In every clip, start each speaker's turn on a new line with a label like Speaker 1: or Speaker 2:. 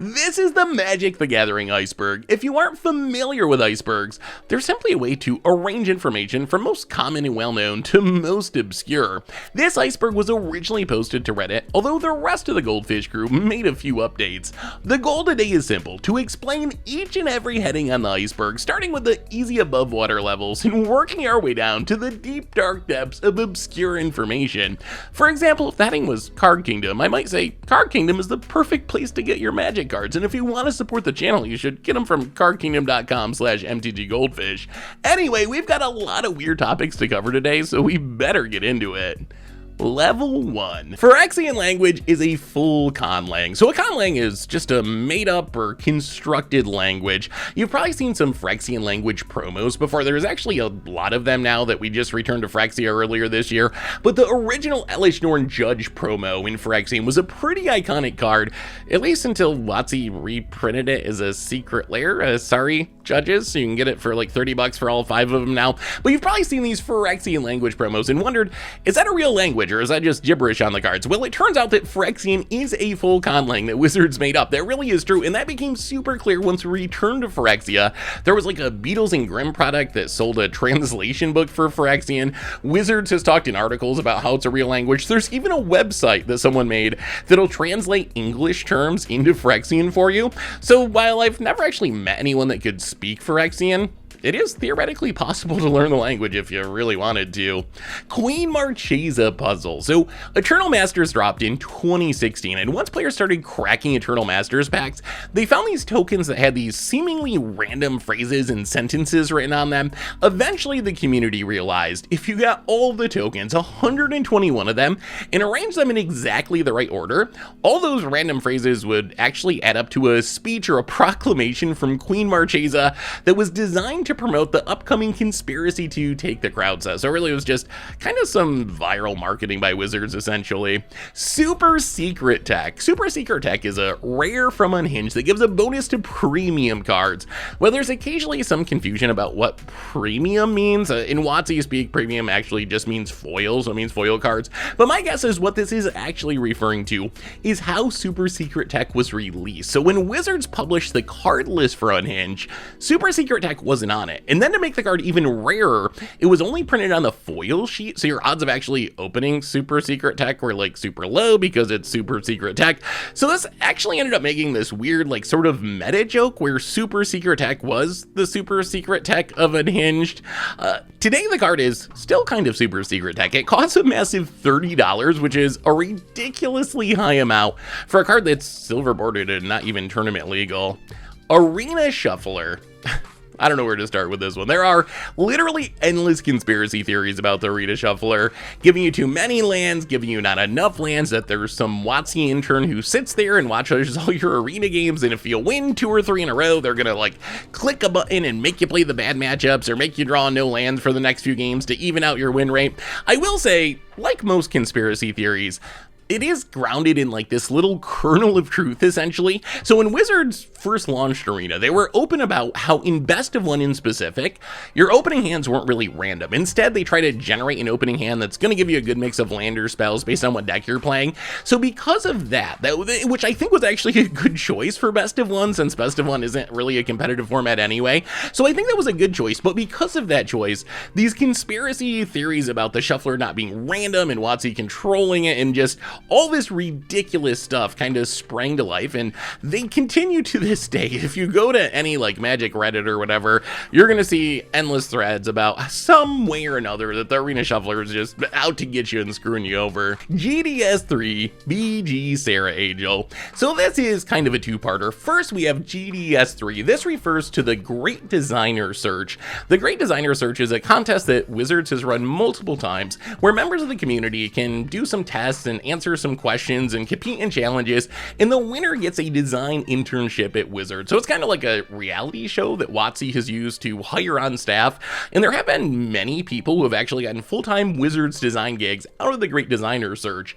Speaker 1: This is the Magic the Gathering Iceberg. If you aren't familiar with icebergs, they're simply a way to arrange information from most common and well-known to most obscure. This iceberg was originally posted to Reddit, although the rest of the Goldfish crew made a few updates. The goal today is simple, to explain each and every heading on the iceberg, starting with the easy above water levels and working our way down to the deep dark depths of obscure information. For example, if the heading was Card Kingdom, I might say Card Kingdom is the perfect place to get your Magic cards, and if you want to support the channel, you should get them from cardkingdom.com/mtggoldfish. Anyway, we've got a lot of weird topics to cover today, so we better get into it. Level 1. Phyrexian language is a full Conlang. So a Conlang is just a made up or constructed language. You've probably seen some Phyrexian language promos before. There's actually a lot of them now that we just returned to Phyrexia earlier this year. But the original Elish Norn Judge promo in Phyrexian was a pretty iconic card, at least until WotC reprinted it as a secret lair. Sorry, judges, so you can get it for like $30 for all 5 of them now. But you've probably seen these Phyrexian language promos and wondered, is that a real language? Or is that just gibberish on the cards? Well, it turns out that Phyrexian is a full Conlang that Wizards made up. That really is true, and that became super clear once we returned to Phyrexia. There was like a Beatles and Grimm product that sold a translation book for Phyrexian. Wizards has talked in articles about how it's a real language. There's even a website that someone made that'll translate English terms into Phyrexian for you. So while I've never actually met anyone that could speak Phyrexian, it is theoretically possible to learn the language if you really wanted to. Queen Marchesa puzzle. So Eternal Masters dropped in 2016, and once players started cracking Eternal Masters packs, they found these tokens that had these seemingly random phrases and sentences written on them. Eventually the community realized if you got all the tokens, 121 of them, and arranged them in exactly the right order, all those random phrases would actually add up to a speech or a proclamation from Queen Marchesa that was designed to promote the upcoming conspiracy to take the crowd says. So really it was just kind of some viral marketing by Wizards essentially. Super Secret Tech. Super Secret Tech is a rare from Unhinged that gives a bonus to premium cards. Well, there's occasionally some confusion about what premium means. In WotC speak, premium actually just means foil, so it means foil cards. But my guess is what this is actually referring to is how Super Secret Tech was released. So when Wizards published the card list for Unhinged, Super Secret Tech wasn't on it. And then to make the card even rarer, it was only printed on the foil sheet, so your odds of actually opening Super Secret Tech were like super low because it's Super Secret Tech. So this actually ended up making this weird like sort of meta joke where Super Secret Tech was the Super Secret Tech of Unhinged. Today the card is still kind of Super Secret Tech. It costs a massive $30, which is a ridiculously high amount for a card that's silver bordered and not even tournament legal. Arena Shuffler. I don't know where to start with this one. There are literally endless conspiracy theories about the Arena Shuffler, giving you too many lands, giving you not enough lands, that there's some WotC intern who sits there and watches all your arena games, and if you win 2 or 3 in a row, they're gonna like click a button and make you play the bad matchups or make you draw no lands for the next few games to even out your win rate. I will say, like most conspiracy theories, it is grounded in like this little kernel of truth essentially. So when Wizards first launched Arena, they were open about how in Best of One in specific, your opening hands weren't really random. Instead, they try to generate an opening hand that's going to give you a good mix of lander spells based on what deck you're playing. So because of that, which I think was actually a good choice for Best of One, since Best of One isn't really a competitive format anyway. So I think that was a good choice, but because of that choice, these conspiracy theories about the Shuffler not being random and WotC controlling it and just all this ridiculous stuff kind of sprang to life, and they continue to this day. If you go to any like Magic Reddit or whatever, you're gonna see endless threads about some way or another that the Arena Shuffler is just out to get you and screwing you over. GDS3 BG Serra Angel. So this is kind of a two-parter. First, we have GDS3. This refers to the Great Designer Search. The Great Designer Search is a contest that Wizards has run multiple times where members of the community can do some tests and answer some questions and compete in challenges, and the winner gets a design internship at Wizards. So it's kind of like a reality show that WotC has used to hire on staff, and there have been many people who have actually gotten full-time Wizards design gigs out of the Great Designer Search.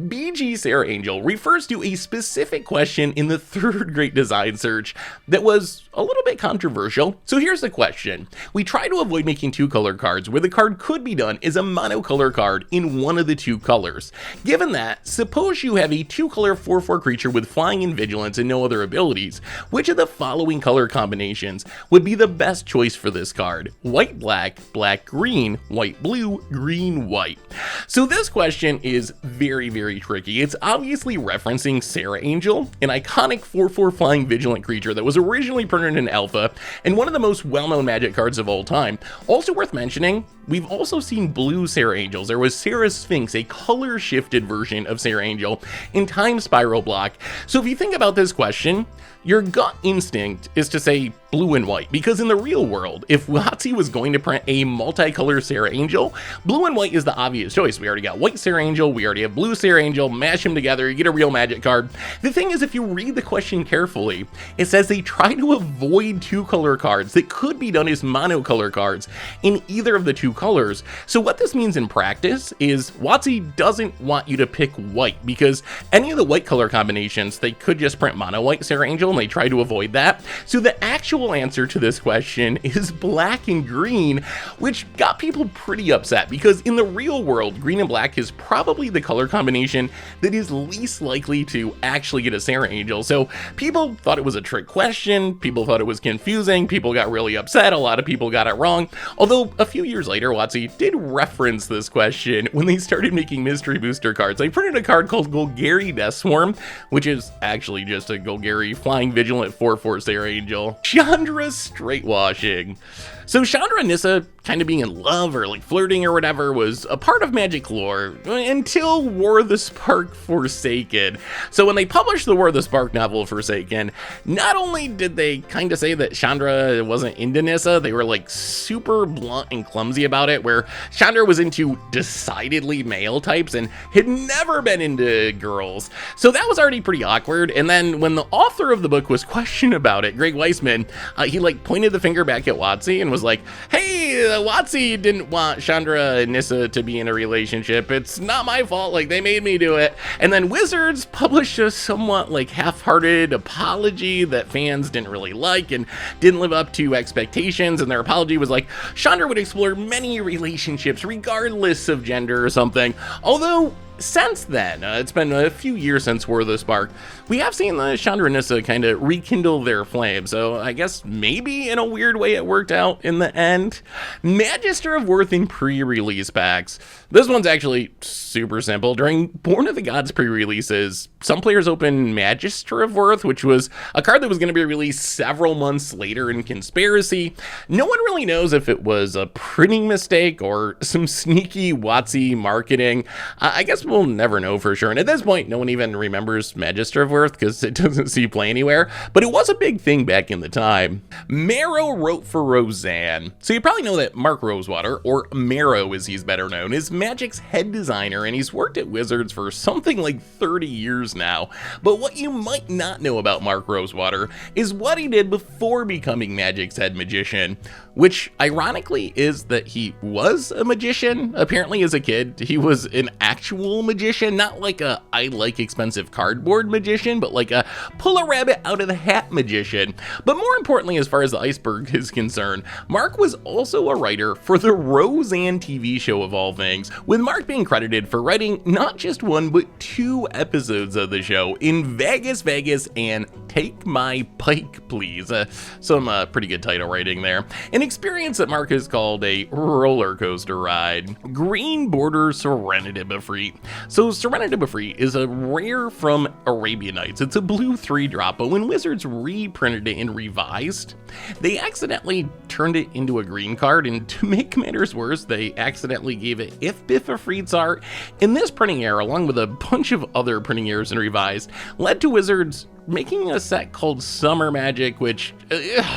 Speaker 1: BG Serra Angel refers to a specific question in the 3rd Great Design Search that was a little bit controversial. So here's the question. We try to avoid making 2-color cards where the card could be done as a monocolor card in one of the 2 colors. Given that, that, suppose you have a 2-color 4/4 creature with flying and vigilance and no other abilities. Which of the following color combinations would be the best choice for this card? White black, black green, white blue, green white. So this question is very, very tricky. It's obviously referencing Serra Angel, an iconic 4/4 flying vigilant creature that was originally printed in Alpha and one of the most well-known Magic cards of all time. Also worth mentioning, we've also seen blue Serra Angels. There was Serra Sphinx, a color-shifted version of Serra Angel in Time Spiral block. So if you think about this question, your gut instinct is to say blue and white, because in the real world, if WotC was going to print a multicolor Serra Angel, blue and white is the obvious choice. We already got white Serra Angel, we already have blue Serra Angel, mash them together, you get a real Magic card. The thing is, if you read the question carefully, it says they try to avoid 2-color cards that could be done as monocolor cards in either of the 2 colors. So what this means in practice is WotC doesn't want you to pick white, because any of the white color combinations, they could just print mono white Serra Angel, and they try to avoid that. So the actual answer to this question is black and green, which got people pretty upset, because in the real world, green and black is probably the color combination that is least likely to actually get a Serra Angel. So people thought it was a trick question, people thought it was confusing, people got really upset, a lot of people got it wrong. Although a few years later, WotC did reference this question when they started making mystery booster cards. They printed a card called Golgari Death Swarm, which is actually just a Golgari flying vigilant 4/4 Serra Angel. Chandra Straightwashing. So Chandra and Nissa kind of being in love or like flirting or whatever was a part of Magic lore until War of the Spark Forsaken. So when they published the War of the Spark novel Forsaken, not only did they kind of say that Chandra wasn't into Nissa, they were like super blunt and clumsy about it, where Chandra was into decidedly male types and had never been into girls. So that was already pretty awkward. And then when the author of the book was questioned about it, Greg Weisman, he like pointed the finger back at WotC and was like, hey, WotC didn't want Chandra and Nissa to be in a relationship. It's not my fault. Like, they made me do it. And then Wizards published a somewhat like half-hearted apology that fans didn't really like and didn't live up to expectations. And their apology was like, Chandra would explore many relationships regardless of gender or something. Although since then, it's been a few years since War of the Spark, we have seen the Chandra and Nissa kind of rekindle their flame, so I guess maybe in a weird way it worked out in the end. Magister of Worth in pre-release packs. This one's actually super simple. During Born of the Gods pre-releases, some players opened Magister of Worth, which was a card that was going to be released several months later in Conspiracy. No one really knows if it was a printing mistake or some sneaky WotC marketing. I guess we'll never know for sure, and at this point no one even remembers Magister of Worth because it doesn't see play anywhere, but it was a big thing back in the time. Maro wrote for Rosanne. So you probably know that Mark Rosewater, or Maro as he's better known, is Magic's head designer, and he's worked at Wizards for something like 30 years now. But what you might not know about Mark Rosewater is what he did before becoming Magic's head magician, which ironically is that he was a magician. Apparently as a kid he was an actual magician, not like a I like expensive cardboard magician, but like a pull a rabbit out of the hat magician. But more importantly, as far as the Iceberg is concerned, Mark was also a writer for the Rosanne TV show of all things, with Mark being credited for writing not just 1 but 2 episodes of the show in Vegas and Take My Pike Please. Some pretty good title writing there. An experience that Mark has called a roller coaster ride. Green Border Serendib Efreet. So Serendib Efreet is a rare from Arabian Nights. It's a blue 3-drop, but when Wizards reprinted it and revised, they accidentally turned it into a green card, and to make matters worse, they accidentally gave it If Biff Efreet's art. In this printing error, along with a bunch of other printing errors and revised, led to Wizards making a set called Summer Magic, which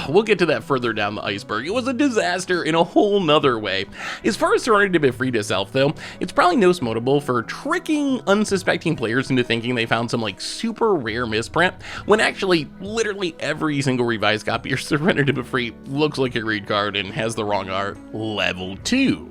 Speaker 1: we'll get to that further down the iceberg. It was a disaster in a whole nother way. As far as Serendib Efreet itself though, it's probably most notable for tricking unsuspecting players into thinking they found some like super rare misprint, when actually literally every single revised copy of Serendib Efreet looks like a green card and has the wrong art. Level 2.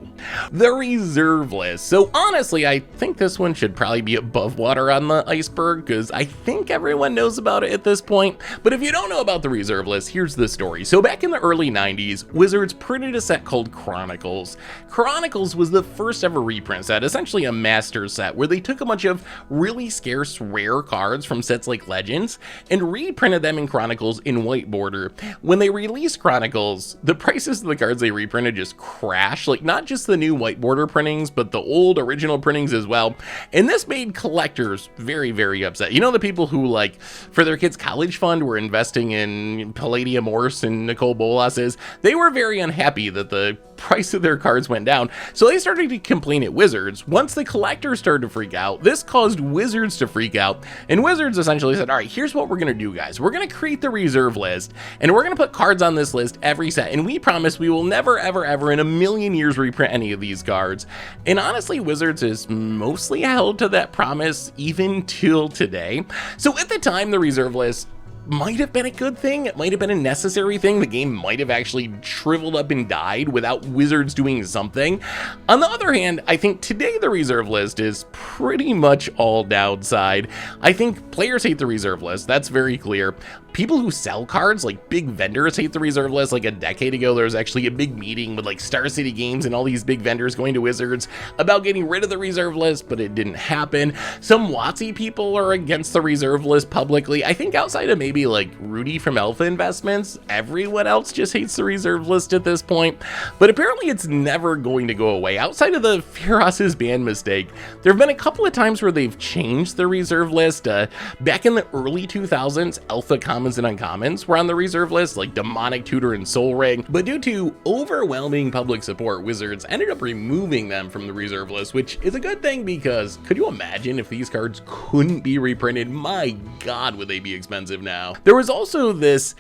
Speaker 1: The reserve list. So honestly, I think this one should probably be above water on the iceberg, because I think everyone knows about it at this point. But if you don't know about the reserve list, here's the story. So back in the early 90s, Wizards printed a set called Chronicles. Chronicles was the first ever reprint set, essentially a master set, where they took a bunch of really scarce rare cards from sets like Legends and reprinted them in Chronicles in white border. When they released Chronicles, the prices of the cards they reprinted just crashed, like not just the new white border printings, but the old original printings as well. And this made collectors very, very upset. You know, the people who, like, for their kids' college fund were investing in Palladium Morse and Nicole Bolas's, they were very unhappy that the price of their cards went down, so they started to complain at Wizards. Once the collectors started to freak out, this caused Wizards to freak out, and Wizards essentially said, all right, here's what we're gonna do, guys. We're gonna create the reserve list, and we're gonna put cards on this list every set, and we promise we will never, ever, ever in a million years reprint any of these cards. And honestly, Wizards is mostly held to that promise even till today. So at the time, the reserve list might have been a good thing. It might have been a necessary thing. The game might have actually shriveled up and died without Wizards doing something. On the other hand, I think today the reserve list is pretty much all downside. I think players hate the reserve list. That's very clear. People who sell cards, like big vendors, hate the reserve list. Like a decade ago, there was actually a big meeting with like Star City Games and all these big vendors going to Wizards about getting rid of the reserve list, but it didn't happen. Some WotC people are against the reserve list publicly. I think outside of maybe like Rudy from Alpha Investments, everyone else just hates the reserve list at this point. But apparently it's never going to go away. Outside of the Feroz's ban mistake, there have been a couple of times where they've changed the reserve list. Back in the early 2000s, Alpha Commons and Uncommons were on the reserve list, like Demonic Tutor and Soul Ring. But due to overwhelming public support, Wizards ended up removing them from the reserve list, which is a good thing, because could you imagine if these cards couldn't be reprinted? My God, would they be expensive now? There was also this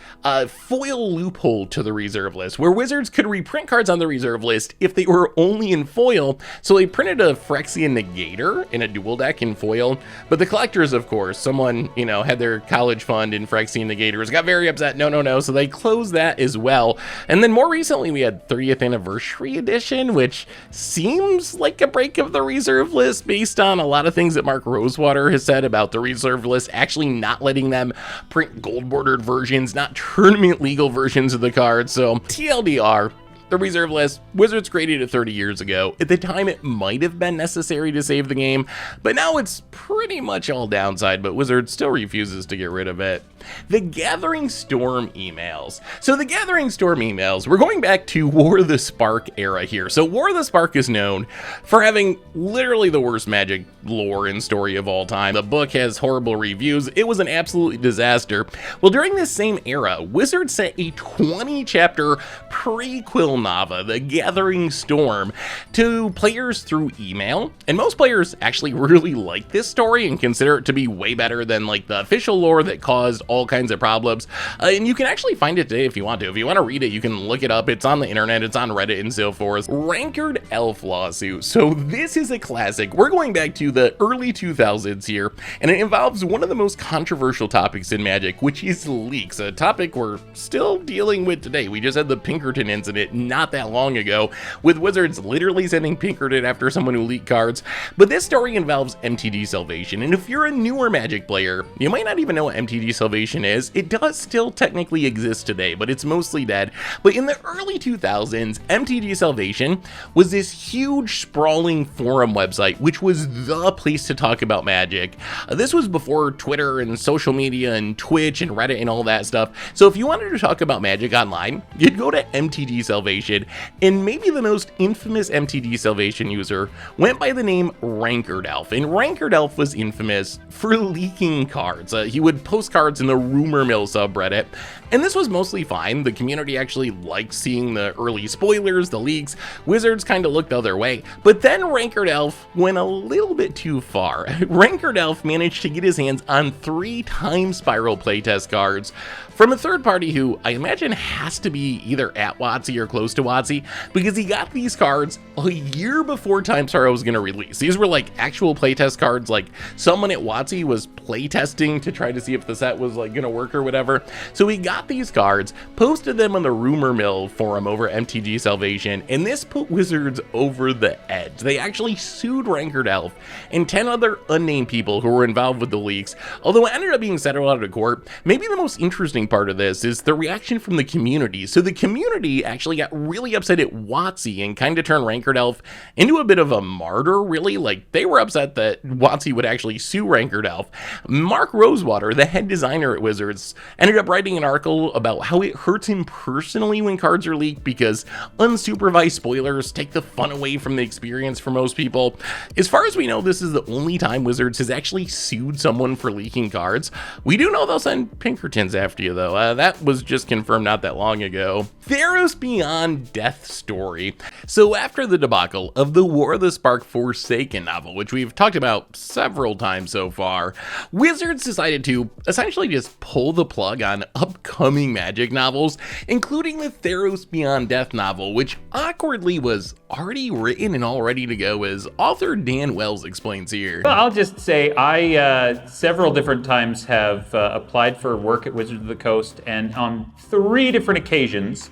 Speaker 1: foil loophole to the reserve list, where Wizards could reprint cards on the reserve list if they were only in foil. So they printed a Phyrexian Negator in a dual deck in foil, but the collectors, of course, someone, you know, had their college fund in Phyrexian Negators, got very upset. No, so they closed that as well. And then more recently we had 30th Anniversary Edition, which seems like a break of the reserve list based on a lot of things that Mark Rosewater has said about the reserve list actually not letting them print gold bordered versions, not tournament legal versions of the cards. So TLDR, the reserve list, Wizards created it 30 years ago. At the time, it might have been necessary to save the game, but now it's pretty much all downside, but Wizards still refuses to get rid of it. The Gathering Storm emails. So the Gathering Storm emails, we're going back to War of the Spark era here. So War of the Spark is known for having literally the worst Magic lore and story of all time. The book has horrible reviews. It was an absolute disaster. Well, during this same era, Wizards sent a 20-chapter prequel novel, The Gathering Storm, to players through email. And most players actually really like this story and consider it to be way better than like the official lore that caused all kinds of problems. And you can actually find it today if you want to. If you want to read it, you can look it up. It's on the internet, it's on Reddit and so forth. Rancored Elf Lawsuit. So this is a classic. We're going back to the early 2000s here, and it involves one of the most controversial topics in Magic, which is leaks, a topic we're still dealing with today. We just had the Pinkerton incident not that long ago, with Wizards literally sending Pinkerton after someone who leaked cards. But this story involves MTD Salvation, and if you're a newer Magic player, you might not even know what MTD Salvation is. It does still technically exist today, but it's mostly dead. But in the early 2000s, MTG Salvation was this huge sprawling forum website, which was the place to talk about Magic. This was before Twitter and social media and Twitch and Reddit and all that stuff. So if you wanted to talk about Magic online, you'd go to MTG Salvation, and maybe the most infamous MTG Salvation user went by the name Rancored Elf. And Rancored Elf was infamous for leaking cards. He would post cards in the rumor mill subreddit, and this was mostly fine. The community actually liked seeing the early spoilers, the leaks. Wizards kind of looked the other way, but then Rancored Elf went a little bit too far. Rancored Elf managed to get his hands on 3 Time Spiral playtest cards from a third party who I imagine has to be either at WotC or close close to WotC because he got these cards a year before Time Sparrow was going to release. These were like actual playtest cards, like someone at WotC was playtesting to try to see if the set was like going to work or whatever. So he got these cards, posted them on the Rumor Mill forum over MTG Salvation, and this put Wizards over the edge. They actually sued Rancored Elf and 10 other unnamed people who were involved with the leaks. Although it ended up being settled out of court, maybe the most interesting part of this is the reaction from the community. So the community actually got really upset at WotC and kind of turned Rancored Elf into a bit of a martyr, really. Like, they were upset that WotC would actually sue Rancored Elf. Mark Rosewater, the head designer at Wizards, ended up writing an article about how it hurts him personally when cards are leaked because unsupervised spoilers take the fun away from the experience for most people. As far as we know, this is the only time Wizards has actually sued someone for leaking cards. We do know they'll send Pinkertons after you, though. That was just confirmed not that long ago. Theros Beyond Death story. So after the debacle of the War of the Spark Forsaken novel, which we've talked about several times so far, Wizards decided to essentially just pull the plug on upcoming Magic novels, including the Theros Beyond Death novel, which awkwardly was already written and all ready to go, as author Dan Wells explains here.
Speaker 2: Well, I'll just say I several different times have applied for work at Wizards of the Coast, and on 3 different occasions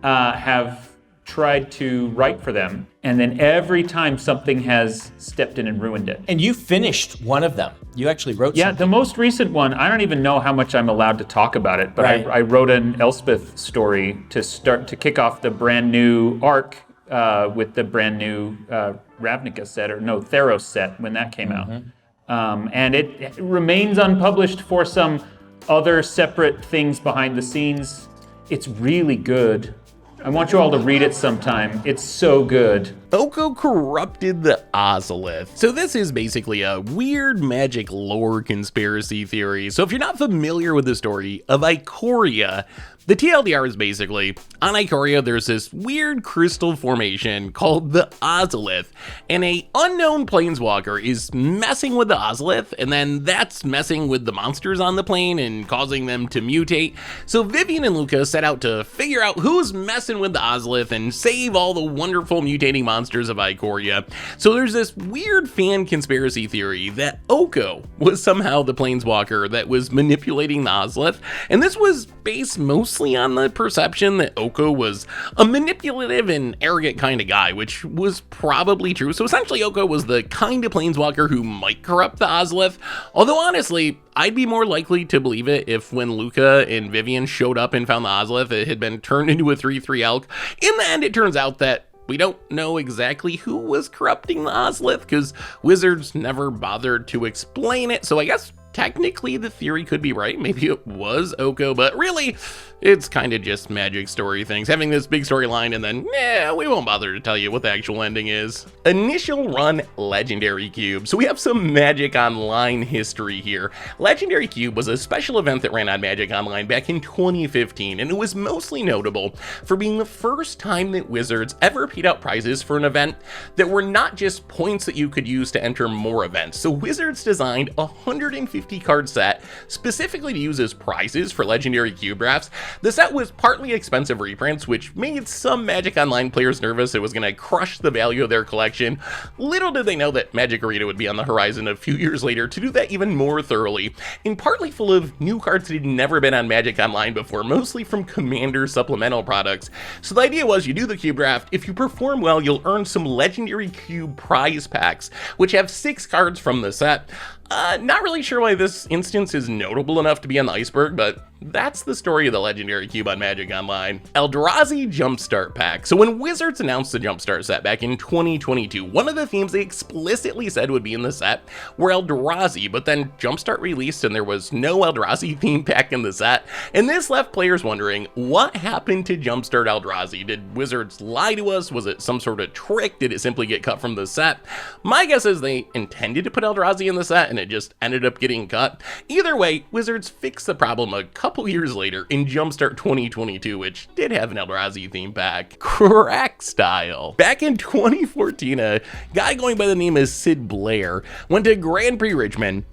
Speaker 2: have tried to write for them, and then every time something has stepped in and ruined it.
Speaker 3: And you finished one of them. You actually wrote something.
Speaker 2: The most recent one, I don't even know how much I'm allowed to talk about it, but
Speaker 3: Right.
Speaker 2: I wrote an Elspeth story to kick off the brand new arc with the brand new Ravnica set, or no, Theros set, when that came out. And it remains unpublished for some other separate things behind the scenes. It's really good. I want you all to read it sometime. It's so good.
Speaker 1: Oko Corrupted the Ozolith. So this is basically a weird magic lore conspiracy theory. So if you're not familiar with the story of Ikoria, the TLDR is basically, on Ikoria there's this weird crystal formation called the Ozolith, and a unknown planeswalker is messing with the Ozolith, and then that's messing with the monsters on the plane and causing them to mutate. So Vivian and Luca set out to figure out who's messing with the Ozolith and save all the wonderful mutating monsters of Ikoria. So there's this weird fan conspiracy theory that Oko was somehow the planeswalker that was manipulating the Ozolith, and this was based mostly on the perception that Oko was a manipulative and arrogant kind of guy, which was probably true. So essentially Oko was the kind of planeswalker who might corrupt the Ozolith, although honestly, I'd be more likely to believe it if when Luca and Vivian showed up and found the Ozolith, it had been turned into a 3/3 elk. In the end, it turns out that we don't know exactly who was corrupting the Ozolith because Wizards never bothered to explain it, so I guess technically the theory could be right. Maybe it was Oko, but really, it's kind of just Magic story things, having this big storyline and then, we won't bother to tell you what the actual ending is. Initial run Legendary Cube. So we have some Magic Online history here. Legendary Cube was a special event that ran on Magic Online back in 2015, and it was mostly notable for being the first time that Wizards ever paid out prizes for an event that were not just points that you could use to enter more events. So Wizards designed a 150 card set specifically to use as prizes for Legendary Cube drafts. The set was partly expensive reprints, which made some Magic Online players nervous it was going to crush the value of their collection. Little did they know that Magic Arena would be on the horizon a few years later to do that even more thoroughly, and partly full of new cards that had never been on Magic Online before, mostly from Commander supplemental products. So the idea was you do the Cube draft, if you perform well, you'll earn some Legendary Cube prize packs, which have 6 cards from the set. Not really sure why this instance is notable enough to be on the Iceberg, but that's the story of the Legendary Cube on Magic Online. Eldrazi Jumpstart Pack. So when Wizards announced the Jumpstart set back in 2022, one of the themes they explicitly said would be in the set were Eldrazi, but then Jumpstart released and there was no Eldrazi theme pack in the set, and this left players wondering, what happened to Jumpstart Eldrazi? Did Wizards lie to us? Was it some sort of trick? Did it simply get cut from the set? My guess is they intended to put Eldrazi in the set and it just ended up getting cut. Either way, Wizards fixed the problem a couple years later in Jumpstart 2022, which did have an Eldrazi theme pack. Crackstyle. Back in 2014, a guy going by the name of Sid Blair went to Grand Prix Richmond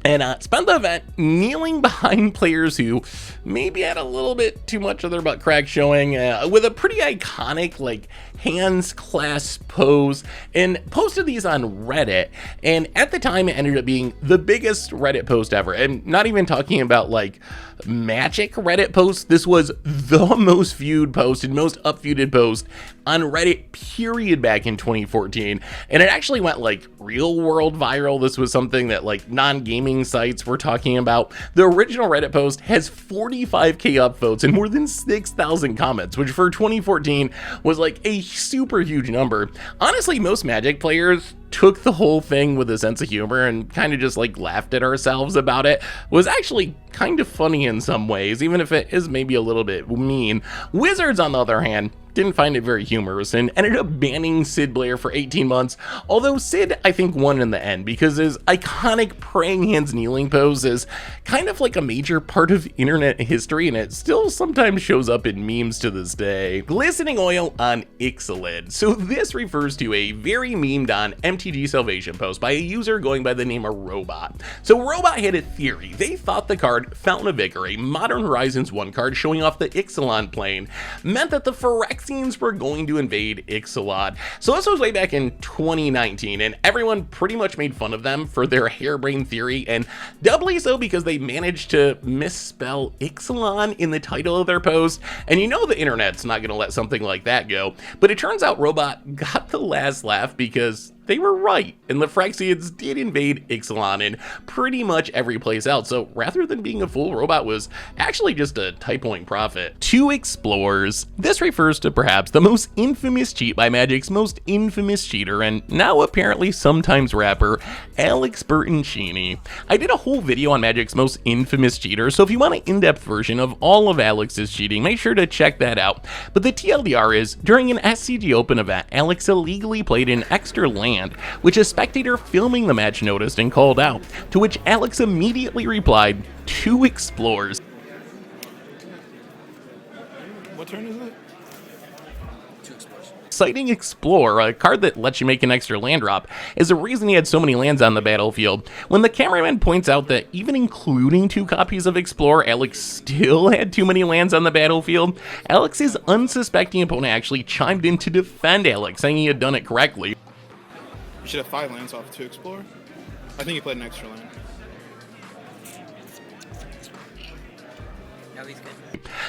Speaker 1: and spent the event kneeling behind players who maybe had a little bit too much of their butt crack showing, with a pretty iconic like hands clasp pose, and posted these on Reddit. And at the time, it ended up being the biggest Reddit post ever. And not even talking about like Magic Reddit posts. This was the most viewed post and most upvoted post on Reddit, period, back in 2014. And it actually went like real world viral. This was something that like non-gaming sites were talking about. The original Reddit post has 45k upvotes and more than 6,000 comments, which for 2014 was like a super huge number. Honestly, most Magic players took the whole thing with a sense of humor and kind of just like laughed at ourselves about it. Was actually kind of funny in some ways, even if it is maybe a little bit mean. Wizards, on the other hand, didn't find it very humorous and ended up banning Sid Blair for 18 months, although Sid, I think, won in the end because his iconic praying hands kneeling pose is kind of like a major part of internet history, and it still sometimes shows up in memes to this day. Glistening Oil on Ixilin. So this refers to a very memed on MTG Salvation post by a user going by the name of Robot. So Robot had a theory. They thought the card Fountain of Vigor, a Modern Horizons 1 card showing off the Ixilin plane, meant that the Phyrexians were going to invade Ixilin. So this was way back in 2019, and everyone pretty much made fun of them for their harebrained theory, and doubly so because they managed to misspell Ixilin in the title of their post. And you know the internet's not going to let something like that go. But it turns out Robot got the last laugh because they were right, and the Phyrexians did invade Ixilin in pretty much every place else. So rather than being a fool, Robot was actually just a typoing prophet. 2 Explorers. This refers to perhaps the most infamous cheat by Magic's most infamous cheater, and now apparently sometimes rapper, Alex Bertoncini. I did a whole video on Magic's most infamous cheater, so if you want an in-depth version of all of Alex's cheating, make sure to check that out. But the TLDR is, during an SCG Open event, Alex illegally played an extra land, which a spectator filming the match noticed and called out, to which Alex immediately replied, 2 Explorers.
Speaker 4: What turn is it?
Speaker 1: Citing Explore, a card that lets you make an extra land drop, is the reason he had so many lands on the battlefield. When the cameraman points out that even including 2 copies of Explore, Alex still had too many lands on the battlefield, Alex's unsuspecting opponent actually chimed in to defend Alex, saying he had done it correctly.
Speaker 4: You should have 5 lands off to explore. I think he played an extra land.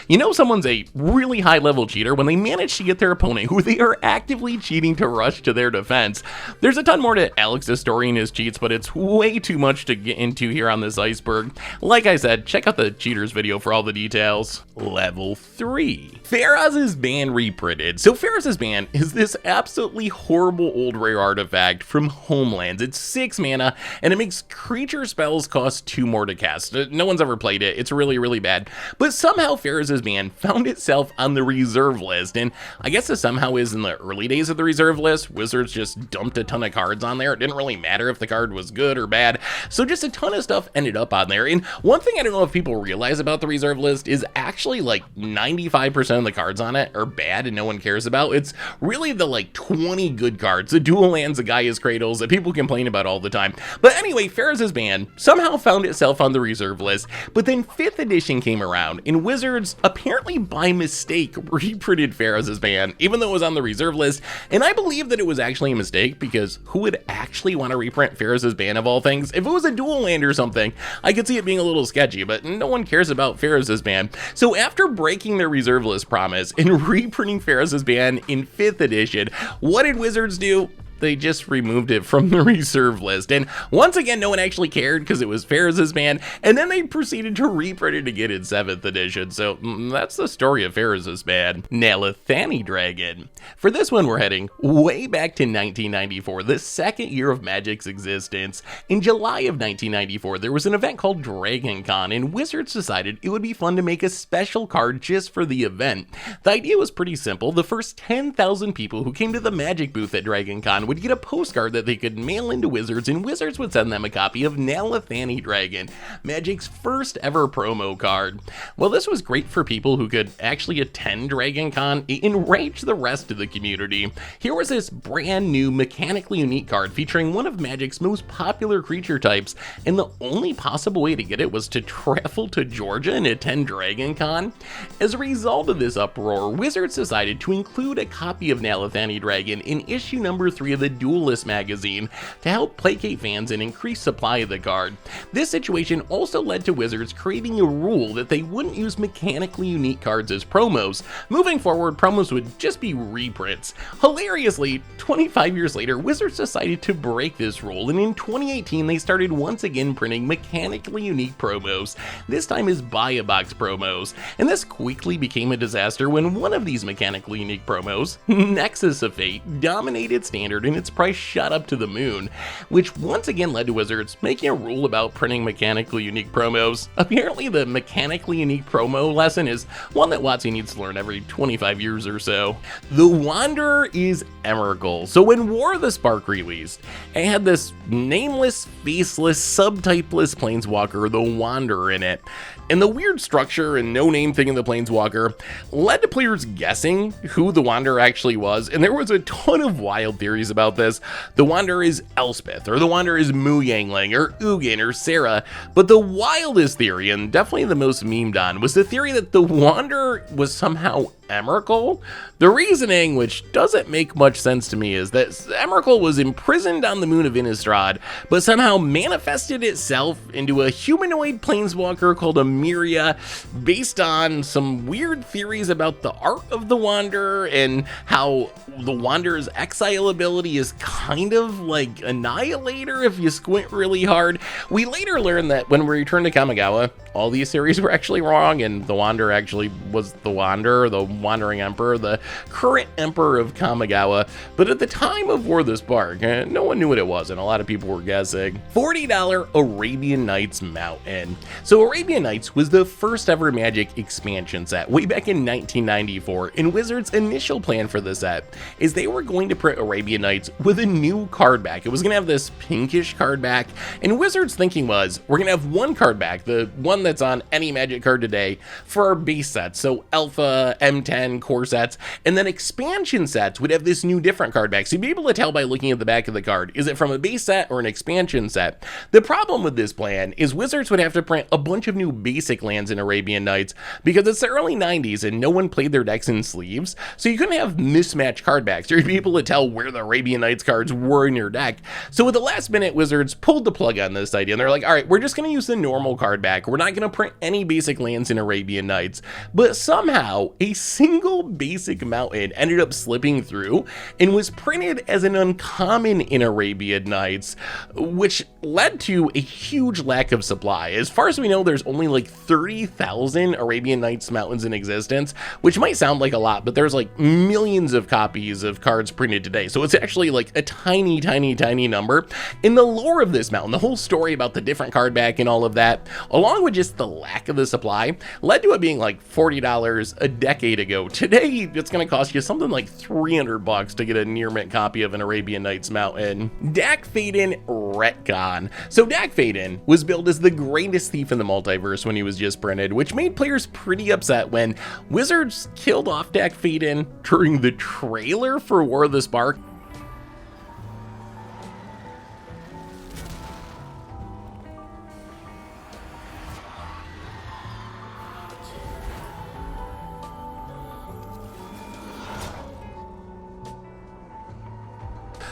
Speaker 1: You know someone's a really high-level cheater when they manage to get their opponent, who they are actively cheating, to rush to their defense. There's a ton more to Alex's story and his cheats, but it's way too much to get into here on this iceberg. Like I said, check out the cheaters video for all the details. Level 3. Feroz's ban reprinted. So Feroz's ban is this absolutely horrible old rare artifact from Homelands. It's 6 mana, and it makes creature spells cost 2 more to cast. No one's ever played it. It's really, really bad. But somehow Feroz's ban found itself on the reserve list, and I guess it somehow is in the early days of the reserve list. Wizards just dumped a ton of cards on there. It didn't really matter if the card was good or bad, so just a ton of stuff ended up on there. And one thing I don't know if people realize about the reserve list is actually like 95% of the cards on it are bad and no one cares about. It's really the like 20 good cards, the dual lands, the Gaia's Cradles, that people complain about all the time. But anyway, Feroz's ban somehow found itself on the reserve list, but then 5th edition came around, and Wizards apparently by mistake reprinted Feroz's ban, even though it was on the reserve list. And I believe that it was actually a mistake, because who would actually want to reprint Feroz's ban of all things? If it was a dual land or something, I could see it being a little sketchy, but no one cares about Feroz's ban. So after breaking their reserve list promise and reprinting Feroz's ban in 5th edition, what did Wizards do? They just removed it from the reserve list. And once again, no one actually cared because it was Feroz's ban, and then they proceeded to reprint it again in 7th edition. So that's the story of Feroz's ban. Nalathni Dragon. For this one, we're heading way back to 1994, the 2nd year of Magic's existence. In July of 1994, there was an event called Dragon Con, and Wizards decided it would be fun to make a special card just for the event. The idea was pretty simple. The first 10,000 people who came to the Magic booth at Dragon Con would get a postcard that they could mail into Wizards, and Wizards would send them a copy of Nalathni Dragon, Magic's first ever promo card. Well, this was great for people who could actually attend Dragon Con. It enraged the rest of the community. Here was this brand new mechanically unique card featuring one of Magic's most popular creature types, and the only possible way to get it was to travel to Georgia and attend Dragon Con. As a result of this uproar, Wizards decided to include a copy of Nalathni Dragon in issue number 3 of the Duelist magazine to help placate fans and increase supply of the card. This situation also led to Wizards creating a rule that they wouldn't use mechanically unique cards as promos. Moving forward, promos would just be reprints. Hilariously, 25 years later, Wizards decided to break this rule, and in 2018 they started once again printing mechanically unique promos, this time as buy-a-box promos, and this quickly became a disaster when one of these mechanically unique promos, Nexus of Fate, dominated Standard and its price shot up to the moon, which once again led to Wizards making a rule about printing mechanically unique promos. Apparently the mechanically unique promo lesson is one that WotC needs to learn every 25 years or so. The Wanderer is Emrakul. So when War of the Spark released, it had this nameless, faceless, subtypeless planeswalker, the Wanderer, in it. And the weird structure and no-name thing in the Planeswalker led to players guessing who the Wanderer actually was, and there was a ton of wild theories about this. The Wanderer is Elspeth, or the Wanderer is Mu Yangling, or Ugin, or Serra, but the wildest theory, and definitely the most memed on, was the theory that the Wanderer was somehow Emrakul. The reasoning, which doesn't make much sense to me, is that Emrakul was imprisoned on the moon of Innistrad, but somehow manifested itself into a humanoid planeswalker called a Miria, based on some weird theories about the art of the Wanderer and how the Wanderer's exile ability is kind of like Annihilator if you squint really hard. We later learned that when we returned to Kamigawa, all these theories were actually wrong, and the Wanderer actually was the Wanderer, the Wandering Emperor, the current Emperor of Kamigawa. But at the time of War of the Spark, no one knew what it was, and a lot of people were guessing. $40 Arabian Nights Mountain. So Arabian Nights was the first ever Magic expansion set way back in 1994, and Wizards' initial plan for the set is they were going to print Arabian Nights with a new card back. It was going to have this pinkish card back, and Wizards' thinking was, we're going to have one card back, the one that's on any Magic card today, for our base sets, so Alpha, M10, core sets, and then expansion sets would have this new different card back. So you'd be able to tell by looking at the back of the card, is it from a base set or an expansion set? The problem with this plan is Wizards would have to print a bunch of new basic lands in Arabian Nights because it's the early 90s and no one played their decks in sleeves, so you couldn't have mismatched card backs, or you'd be able to tell where the Arabian Nights cards were in your deck. So with the last minute, Wizards pulled the plug on this idea, and they're like, all right, we're just going to use the normal card back. We're not going to print any basic lands in Arabian Nights. But somehow a single basic mountain ended up slipping through and was printed as an uncommon in Arabian Nights, which led to a huge lack of supply. As far as we know, there's only like 30,000 Arabian Nights mountains in existence, which might sound like a lot, but there's like millions of copies of cards printed today. So it's actually like a tiny, tiny, tiny number. In the lore of this mountain, the whole story about the different card back and all of that, along with just the lack of the supply, led to it being like $40 a decade ago. Today, it's going to cost you something like $300 to get a near mint copy of an Arabian Nights mountain. Dack Fayden Retcon. So Dack Fayden was billed as the greatest thief in the multiverse when he was just printed, which made players pretty upset when Wizards killed off Dack Fayden during the trailer for War of the Spark.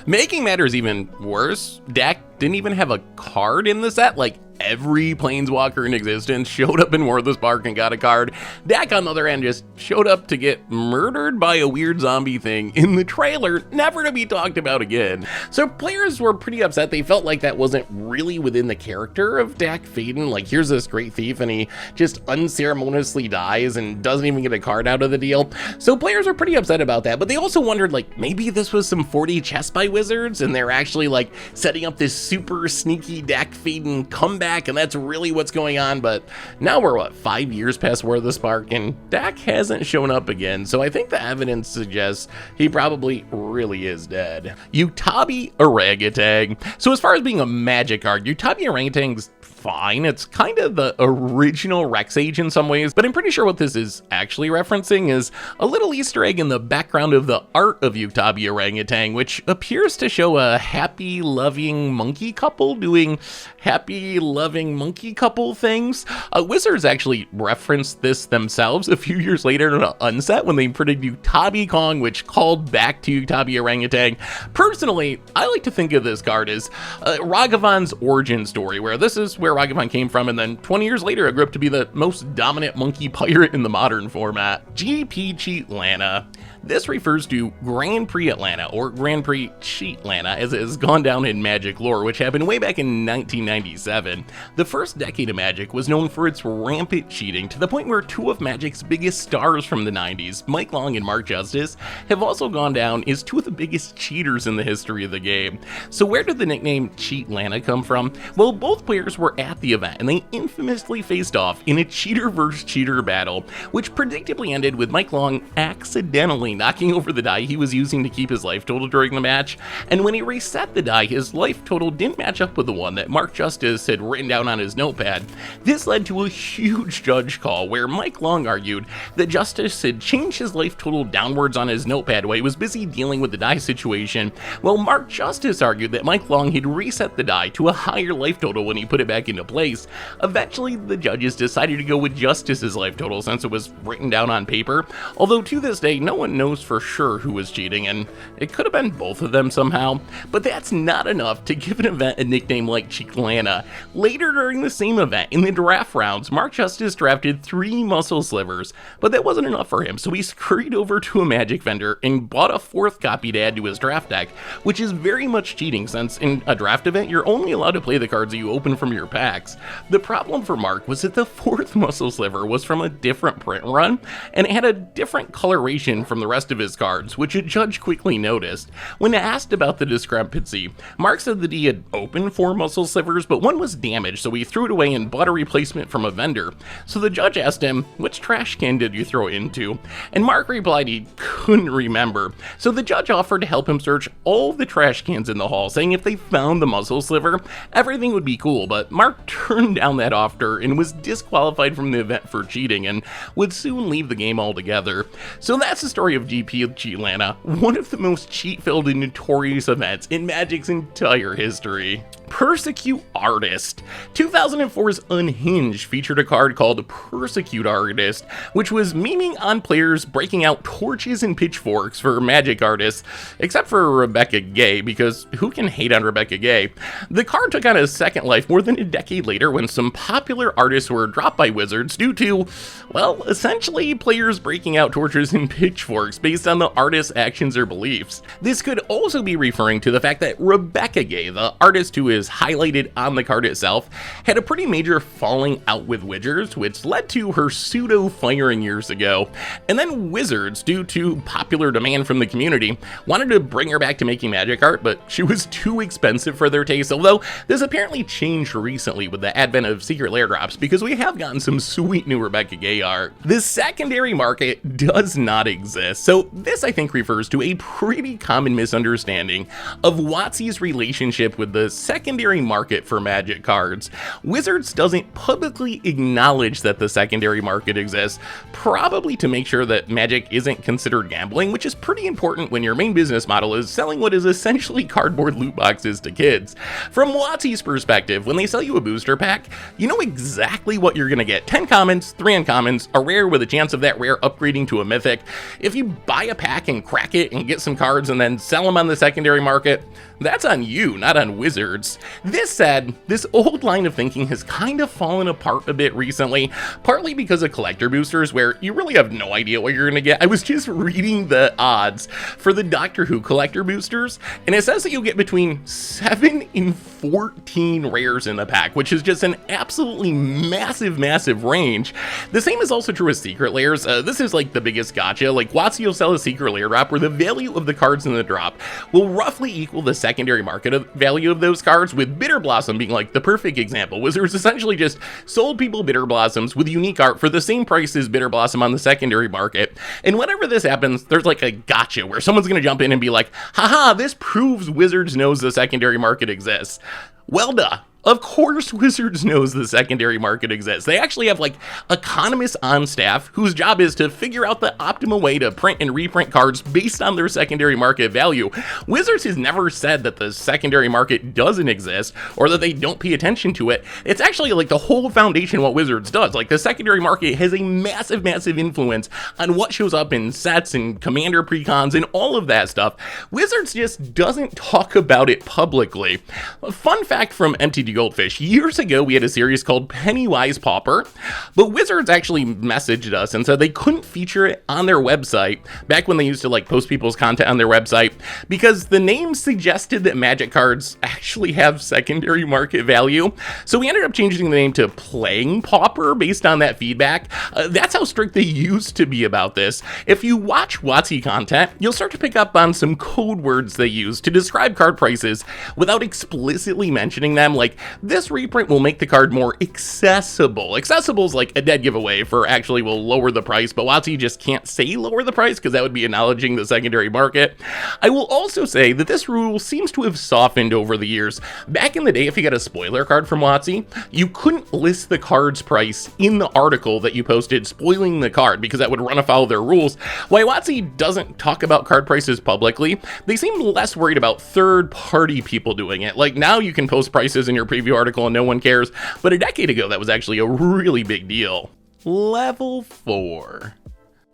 Speaker 1: Making matters even worse, Dack didn't even have a card in the set. Like, every planeswalker in existence showed up in War of the Spark and got a card. Dack, on the other end, just showed up to get murdered by a weird zombie thing in the trailer, never to be talked about again. So players were pretty upset. They felt like that wasn't really within the character of Dack Fayden. Like, here's this great thief and he just unceremoniously dies and doesn't even get a card out of the deal. So players were pretty upset about that, but they also wondered, like, maybe this was some 4D chess by Wizards and they're actually like setting up this super sneaky Dack Fayden comeback Dack, and that's really what's going on, but now we're, what, 5 years past War of the Spark, and Dack hasn't shown up again, so I think the evidence suggests he probably really is dead. Uktabi Orangutan. So as far as being a magic card, Uktabi Orangutan's fine. It's kind of the original Rex Age in some ways, but I'm pretty sure what this is actually referencing is a little Easter egg in the background of the art of Uktabi Orangutan, which appears to show a happy, loving monkey couple doing happy, loving monkey couple things. Wizards actually referenced this themselves a few years later in an unset when they printed Uktabi Kong, which called back to Uktabi Orangutan. Personally, I like to think of this card as Ragavan's origin story, where this is where Ragavan came from, and then 20 years later it grew up to be the most dominant monkey pirate in the modern format. GP Cheatlanta. This refers to Grand Prix Atlanta, or Grand Prix Cheatlanta, as it has gone down in Magic lore, which happened way back in 1997. The first decade of Magic was known for its rampant cheating, to the point where two of Magic's biggest stars from the 90s, Mike Long and Mark Justice, have also gone down as two of the biggest cheaters in the history of the game. So where did the nickname Cheatlanta come from? Well, both players were at the event, and they infamously faced off in a cheater versus cheater battle, which predictably ended with Mike Long accidentally knocking over the die he was using to keep his life total during the match, and when he reset the die, his life total didn't match up with the one that Mark Justice had written down on his notepad. This led to a huge judge call where Mike Long argued that Justice had changed his life total downwards on his notepad while he was busy dealing with the die situation, while Mark Justice argued that Mike Long had reset the die to a higher life total when he put it back into place. Eventually, the judges decided to go with Justice's life total since it was written down on paper, although to this day, no one knows for sure who was cheating, and it could have been both of them somehow. But that's not enough to give an event a nickname like Cheatlanta. Later during the same event, in the draft rounds, Mark Justice drafted 3 muscle slivers, but that wasn't enough for him, so he scurried over to a Magic vendor and bought a 4th copy to add to his draft deck, which is very much cheating since in a draft event, you're only allowed to play the cards that you open from your packs. The problem for Mark was that the 4th muscle sliver was from a different print run, and it had a different coloration from the rest of his cards, which a judge quickly noticed. When asked about the discrepancy, Mark said that he had opened 4 muscle slivers, but one was damaged, so he threw it away and bought a replacement from a vendor. So the judge asked him, which trash can did you throw it into? And Mark replied he couldn't remember. So the judge offered to help him search all the trash cans in the hall, saying if they found the muscle sliver, everything would be cool, but Mark turned down that offer and was disqualified from the event for cheating and would soon leave the game altogether. So that's the story of GP Cheatlanta, one of the most cheat-filled and notorious events in Magic's entire history. Persecute Artist. 2004's Unhinged featured a card called Persecute Artist, which was memeing on players breaking out torches and pitchforks for Magic artists, except for Rebecca Gay, because who can hate on Rebecca Gay? The card took on a second life more than a decade later when some popular artists were dropped by Wizards due to, well, essentially players breaking out torches and pitchforks based on the artist's actions or beliefs. This could also be referring to the fact that Rebecca Gay, the artist who is highlighted on the card itself, had a pretty major falling out with Wizards, which led to her pseudo-firing years ago. And then Wizards, due to popular demand from the community, wanted to bring her back to making Magic art, but she was too expensive for their taste, although this apparently changed recently with the advent of Secret Lair drops, because we have gotten some sweet new Rebecca Gay art. The secondary market does not exist, so this I think refers to a pretty common misunderstanding of WotC's relationship with the secondary market for Magic cards. Wizards doesn't publicly acknowledge that the secondary market exists, probably to make sure that Magic isn't considered gambling, which is pretty important when your main business model is selling what is essentially cardboard loot boxes to kids. From WotC's perspective, when they sell you a booster pack, you know exactly what you're gonna get. 10 commons, 3 uncommons, a rare with a chance of that rare upgrading to a mythic. If you buy a pack and crack it and get some cards and then sell them on the secondary market, that's on you, not on Wizards. This said, this old line of thinking has kind of fallen apart a bit recently, partly because of collector boosters where you really have no idea what you're gonna get. I was just reading the odds for the Doctor Who collector boosters, and it says that you'll get between 7 and 14 rares in the pack, which is just an absolutely massive range. The same is also true with Secret Lairs. This is like the biggest gotcha. Like WotC will sell a Secret Lair drop where the value of the cards in the drop will roughly equal the secondary market value of those cards, with Bitter Blossom being like the perfect example. Wizards essentially just sold people Bitter Blossoms with unique art for the same price as Bitter Blossom on the secondary market. And whenever this happens, there's like a gotcha where someone's going to jump in and be like, haha, this proves Wizards knows the secondary market exists. Well, duh. Of course Wizards knows the secondary market exists. They actually have like economists on staff whose job is to figure out the optimal way to print and reprint cards based on their secondary market value. Wizards has never said that the secondary market doesn't exist or that they don't pay attention to it. It's actually like the whole foundation of what Wizards does. Like the secondary market has a massive influence on what shows up in sets and commander precons and all of that stuff. Wizards just doesn't talk about it publicly. A fun fact from MTG Goldfish, years ago we had a series called Pennywise Pauper, but Wizards actually messaged us and said they couldn't feature it on their website back when they used to like post people's content on their website because the name suggested that Magic cards actually have secondary market value. So we ended up changing the name to Playing Pauper based on that feedback. That's how strict they used to be about this. If you watch WotC content, you'll start to pick up on some code words they use to describe card prices without explicitly mentioning them, like this reprint will make the card more accessible. Accessible is like a dead giveaway for actually will lower the price, but WotC just can't say lower the price because that would be acknowledging the secondary market. I will also say that this rule seems to have softened over the years. Back in the day, if you got a spoiler card from WotC, you couldn't list the card's price in the article that you posted spoiling the card because that would run afoul of their rules. While WotC doesn't talk about card prices publicly, they seem less worried about third-party people doing it. Like now you can post prices in your preview article and no one cares, but a decade ago that was actually a really big deal. Level 4.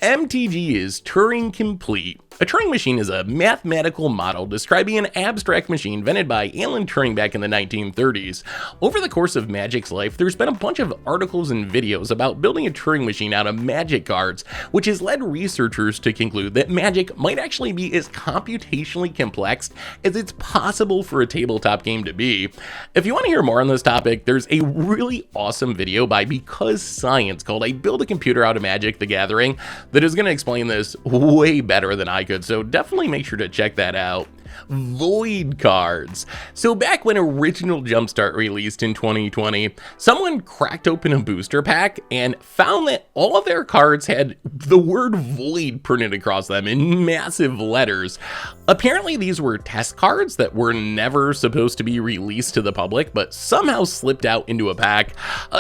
Speaker 1: MTG is Turing Complete. A Turing machine is a mathematical model describing an abstract machine invented by Alan Turing back in the 1930s. Over the course of Magic's life, there's been a bunch of articles and videos about building a Turing machine out of Magic cards, which has led researchers to conclude that Magic might actually be as computationally complex as it's possible for a tabletop game to be. If you want to hear more on this topic, there's a really awesome video by Because Science called I Build a Computer Out of Magic: The Gathering that is going to explain this way better than I could, so definitely make sure to check that out. Void cards. So back when original Jumpstart released in 2020, someone cracked open a booster pack and found that all of their cards had the word void printed across them in massive letters. Apparently these were test cards that were never supposed to be released to the public, but somehow slipped out into a pack.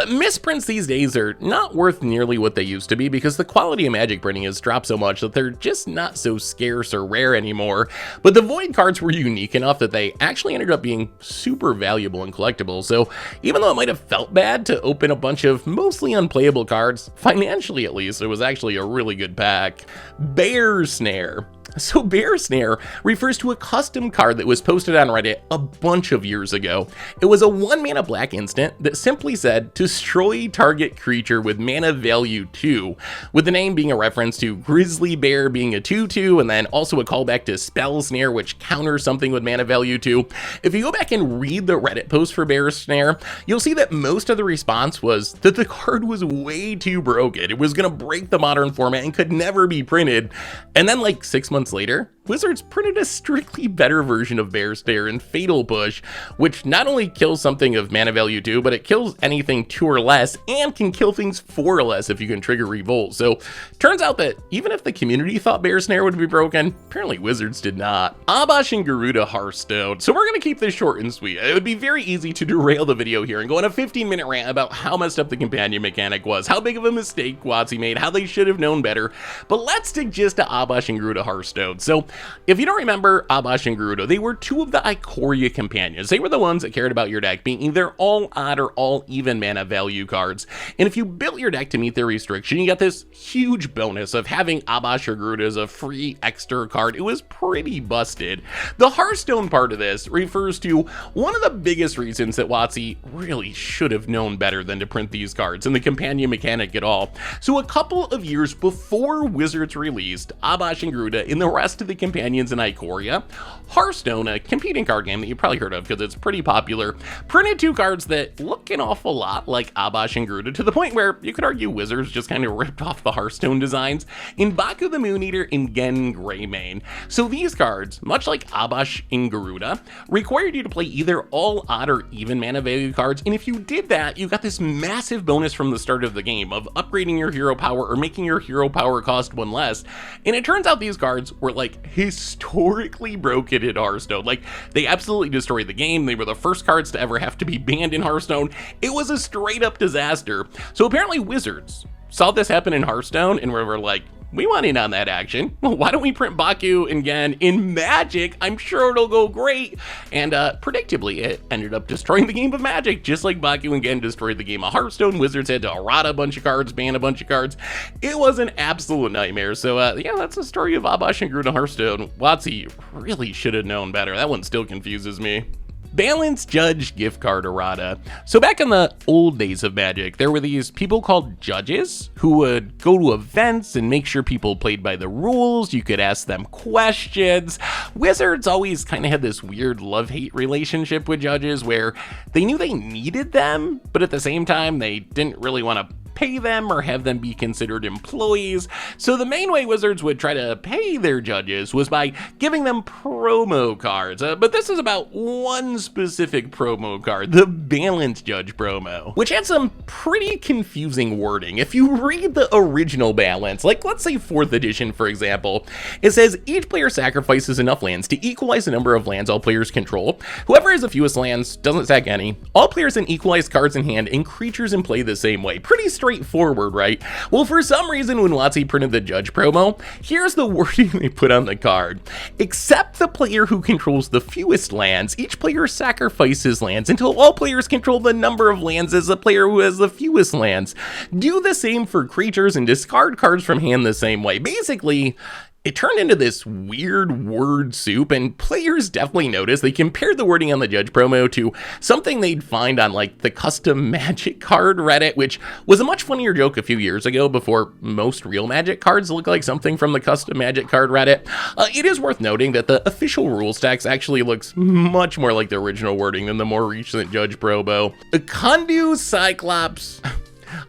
Speaker 1: Misprints these days are not worth nearly what they used to be because the quality of Magic printing has dropped so much that they're just not so scarce or rare anymore. But the void cards were unique enough that they actually ended up being super valuable and collectible. So even though it might have felt bad to open a bunch of mostly unplayable cards, financially at least, it was actually a really good pack. Bear Snare. So Bear Snare refers to a custom card that was posted on Reddit a bunch of years ago. It was a 1-mana black instant that simply said, destroy target creature with mana value 2, with the name being a reference to Grizzly Bear being a 2/2, and then also a callback to Spell Snare, which counters something with mana value 2. If you go back and read the Reddit post for Bear Snare, you'll see that most of the response was that the card was way too broken. It was going to break the modern format and could never be printed. And then like 6 months later, Wizards printed a strictly better version of Bear Snare in Fatal Push, which not only kills something of mana value 2, but it kills anything 2 or less, and can kill things 4 or less if you can trigger Revolt. So turns out that even if the community thought Bear Snare would be broken, apparently Wizards did not. Abash and Garuda Hearthstone. So we're going to keep this short and sweet. It would be very easy to derail the video here and go on a 15-minute rant about how messed up the companion mechanic was, how big of a mistake WotC made, how they should have known better. But let's stick just to Abash and Garuda Hearthstone. So if you don't remember Abash and Garuda, they were two of the Ikoria companions. They were the ones that cared about your deck being either all odd or all even mana value cards. And if you built your deck to meet their restriction, you got this huge bonus of having Abash or Garuda as a free extra card. It was pretty busted. The Hearthstone part of this refers to one of the biggest reasons that WotC really should have known better than to print these cards and the companion mechanic at all. So a couple of years before Wizards released Abash and Garuda in the rest of the Companions in Ikoria. Hearthstone, a competing card game that you probably heard of because it's pretty popular, printed 2 cards that look an awful lot like Abash and Garuda, to the point where you could argue Wizards just kind of ripped off the Hearthstone designs in Baku the Moon Eater and Gen Greymane. So these cards, much like Abash and Garuda, required you to play either all odd or even mana value cards, and if you did that, you got this massive bonus from the start of the game of upgrading your hero power or making your hero power cost 1 less. And it turns out these cards were like historically broken in Hearthstone. Like, they absolutely destroyed the game. They were the first cards to ever have to be banned in Hearthstone. It was a straight up disaster. So apparently Wizards saw this happen in Hearthstone and were like, we want in on that action. Well, why don't we print Baku again in Magic? I'm sure it'll go great. And predictably, it ended up destroying the game of Magic, just like Baku again destroyed the game of Hearthstone. Wizards had to errata a bunch of cards, ban a bunch of cards. It was an absolute nightmare. So yeah, that's the story of Abash and Garuda Hearthstone. WotC really should have known better. That one still confuses me. Balance Judge gift card errata. So back in the old days of Magic, there were these people called judges who would go to events and make sure people played by the rules. You could ask them questions. Wizards always kind of had this weird love-hate relationship with judges where they knew they needed them, but at the same time, they didn't really want to pay them or have them be considered employees. So the main way Wizards would try to pay their judges was by giving them promo cards. But this is about one specific promo card, the Balance Judge promo, which had some pretty confusing wording. If you read the original Balance, like let's say 4th edition, for example, it says each player sacrifices enough lands to equalize the number of lands all players control. Whoever has the fewest lands doesn't sack any. All players then equalize cards in hand and creatures in play the same way. Pretty straightforward, right? Well, for some reason, when WotC printed the Judge promo, here's the wording they put on the card. Except the player who controls the fewest lands, each player sacrifices lands until all players control the number of lands as the player who has the fewest lands. Do the same for creatures and discard cards from hand the same way. Basically, it turned into this weird word soup, and players definitely noticed. They compared the wording on the Judge promo to something they'd find on like the custom Magic card Reddit, which was a much funnier joke a few years ago before most real Magic cards look like something from the custom Magic card Reddit. It is worth noting that the official rules text actually looks much more like the original wording than the more recent Judge promo. Akandu Cyclops.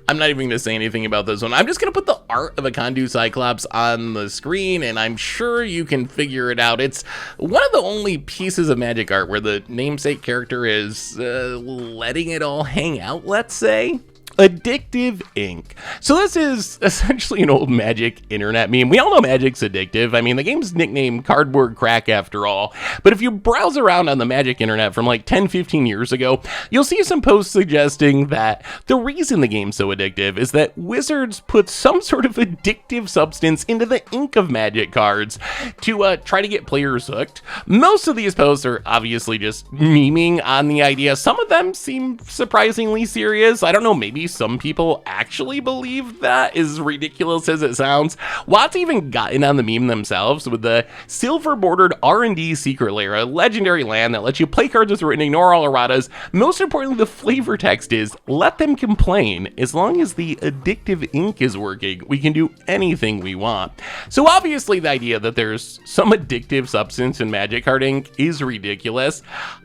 Speaker 1: I'm not even going to say anything about this one. I'm just going to put the art of a Akandu Cyclops on the screen, and I'm sure you can figure it out. It's one of the only pieces of Magic art where the namesake character is letting it all hang out, let's say. Addictive Ink. So this is essentially an old Magic internet meme. We all know Magic's addictive. I mean, the game's nicknamed Cardboard Crack after all. But if you browse around on the Magic internet from like 10, 15 years ago, you'll see some posts suggesting that the reason the game's so addictive is that Wizards put some sort of addictive substance into the ink of Magic cards to try to get players hooked. Most of these posts are obviously just memeing on the idea. Some of them seem surprisingly serious. I don't know, maybe some people actually believe that, as ridiculous as it sounds. WotC even got in on the meme themselves with the silver bordered R&D secret lair, a legendary land that lets you play cards with written ignore all erratas. Most importantly, the flavor text is let them complain. As long as the addictive ink is working, we can do anything we want. So obviously the idea that there's some addictive substance in Magic card ink is ridiculous.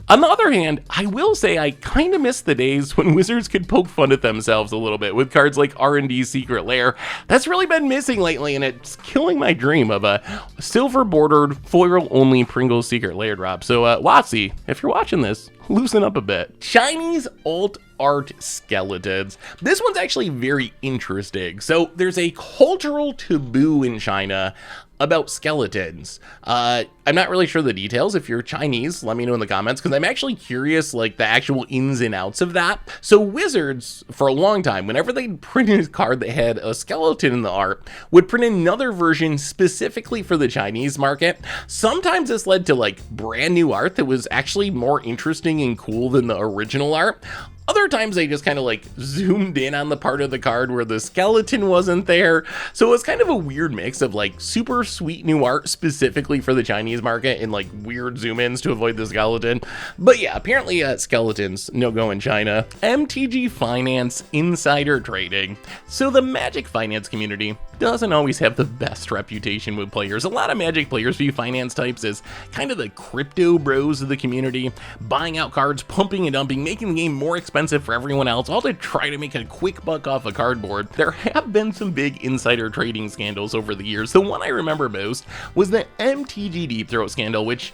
Speaker 1: On the other hand, I will say I kind of miss the days when Wizards could poke fun at themselves a little bit with cards like R&D Secret Lair. That's really been missing lately, and it's killing my dream of a silver bordered foil only Pringles Secret Lair drop. So WotC, if you're watching this, loosen up a bit. Chinese alt art skeletons. This one's actually very interesting. So there's a cultural taboo in China about skeletons. I'm not really sure the details. If you're Chinese, let me know in the comments, because I'm actually curious, like, the actual ins and outs of that. So Wizards, for a long time, whenever they printed a card that had a skeleton in the art, would print another version specifically for the Chinese market. Sometimes this led to, like, brand new art that was actually more interesting and cool than the original art. Other times they just kind of like zoomed in on the part of the card where the skeleton wasn't there. So it was kind of a weird mix of like super sweet new art specifically for the Chinese market and like weird zoom ins to avoid the skeleton. But yeah, apparently skeletons no go in China. MTG Finance insider trading. So the Magic finance community doesn't always have the best reputation with players. A lot of Magic players view finance types as kind of the crypto bros of the community, buying out cards, pumping and dumping, making the game more expensive for everyone else, all to try to make a quick buck off a cardboard. There have been some big insider trading scandals over the years. The one I remember most was the MTG Deep Throat scandal, which,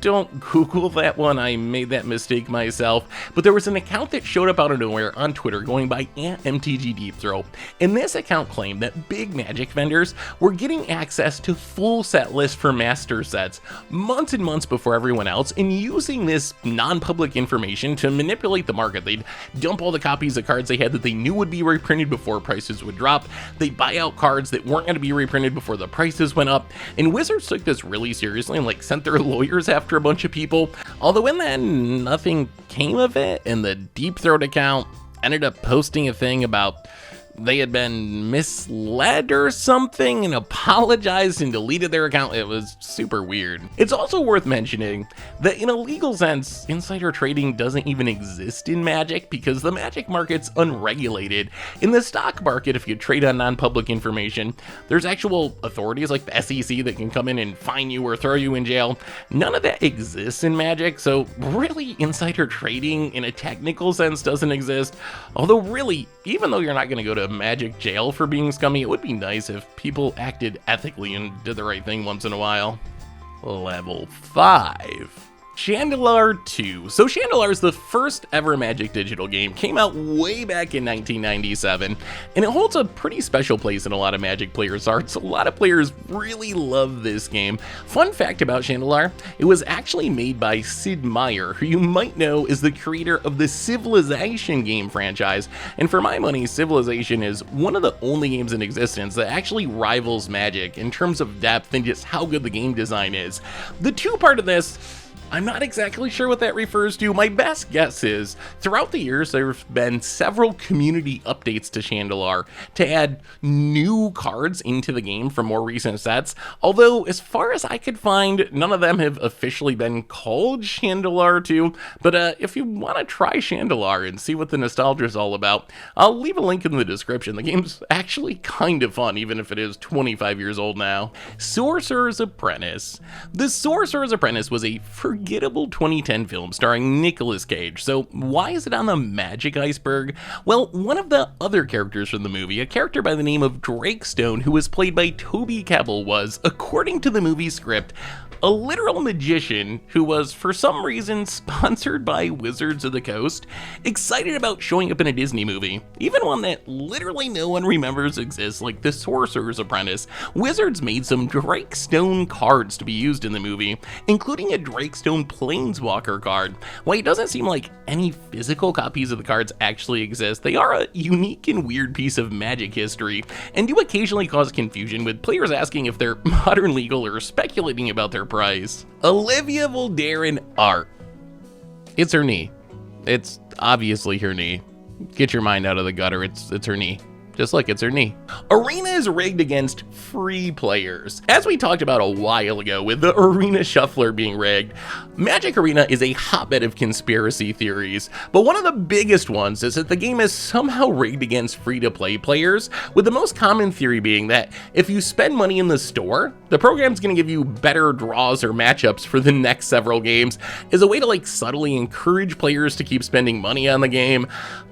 Speaker 1: don't Google that one, I made that mistake myself, but there was an account that showed up out of nowhere on Twitter going by @MTG Deep Throat, and this account claimed that big Magic vendors were getting access to full set lists for master sets months and months before everyone else, and using this non-public information to manipulate the market. They'd dump all the copies of cards they had that they knew would be reprinted before prices would drop. They'd buy out cards that weren't going to be reprinted before the prices went up, and Wizards took this really seriously and sent their lawyers after a bunch of people. Although in the end, nothing came of it, and the Deep Throat account ended up posting a thing about they had been misled or something and apologized and deleted their account. It was super weird. It's also worth mentioning that in a legal sense, insider trading doesn't even exist in Magic because the Magic market's unregulated. In the stock market, if you trade on non-public information, there's actual authorities like the SEC that can come in and fine you or throw you in jail. None of that exists in Magic, so really insider trading in a technical sense doesn't exist. Although really, even though you're not going to go to Magic jail for being scummy, it would be nice if people acted ethically and did the right thing once in a while. Level 5. Chandelar 2. So Chandelar is the first ever Magic digital game, came out way back in 1997, and it holds a pretty special place in a lot of Magic players' hearts. A lot of players really love this game. Fun fact about Chandelar, it was actually made by Sid Meier, who you might know is the creator of the Civilization game franchise, and for my money, Civilization is one of the only games in existence that actually rivals Magic in terms of depth and just how good the game design is. The two-part of this, I'm not exactly sure what that refers to. My best guess is, throughout the years, there have been several community updates to Chandelar to add new cards into the game from more recent sets, although as far as I could find, none of them have officially been called Chandelar 2, but if you want to try Chandelar and see what the nostalgia is all about, I'll leave a link in the description. The game's actually kind of fun, even if it is 25 years old now. Sorcerer's Apprentice. The Sorcerer's Apprentice was a forgettable 2010 film starring Nicolas Cage. So why is it on the Magic Iceberg? Well, one of the other characters from the movie, a character by the name of Drakestone, who was played by Toby Kebbell, was, according to the movie script, a literal magician who was, for some reason, sponsored by Wizards of the Coast, excited about showing up in a Disney movie, even one that literally no one remembers exists, like The Sorcerer's Apprentice. Wizards made some Drakestone cards to be used in the movie, including a Drakestone Planeswalker card. While it doesn't seem like any physical copies of the cards actually exist, they are a unique and weird piece of Magic history, and do occasionally cause confusion, with players asking if they're modern legal or speculating about their price. Olivia Voldaren art. It's her knee. It's obviously her knee. Get your mind out of the gutter. It's her knee. Just like it's her knee. Arena is rigged against free players. As we talked about a while ago with the Arena Shuffler being rigged, Magic Arena is a hotbed of conspiracy theories, but one of the biggest ones is that the game is somehow rigged against free-to-play players, with the most common theory being that if you spend money in the store, the program's gonna give you better draws or matchups for the next several games as a way to subtly encourage players to keep spending money on the game.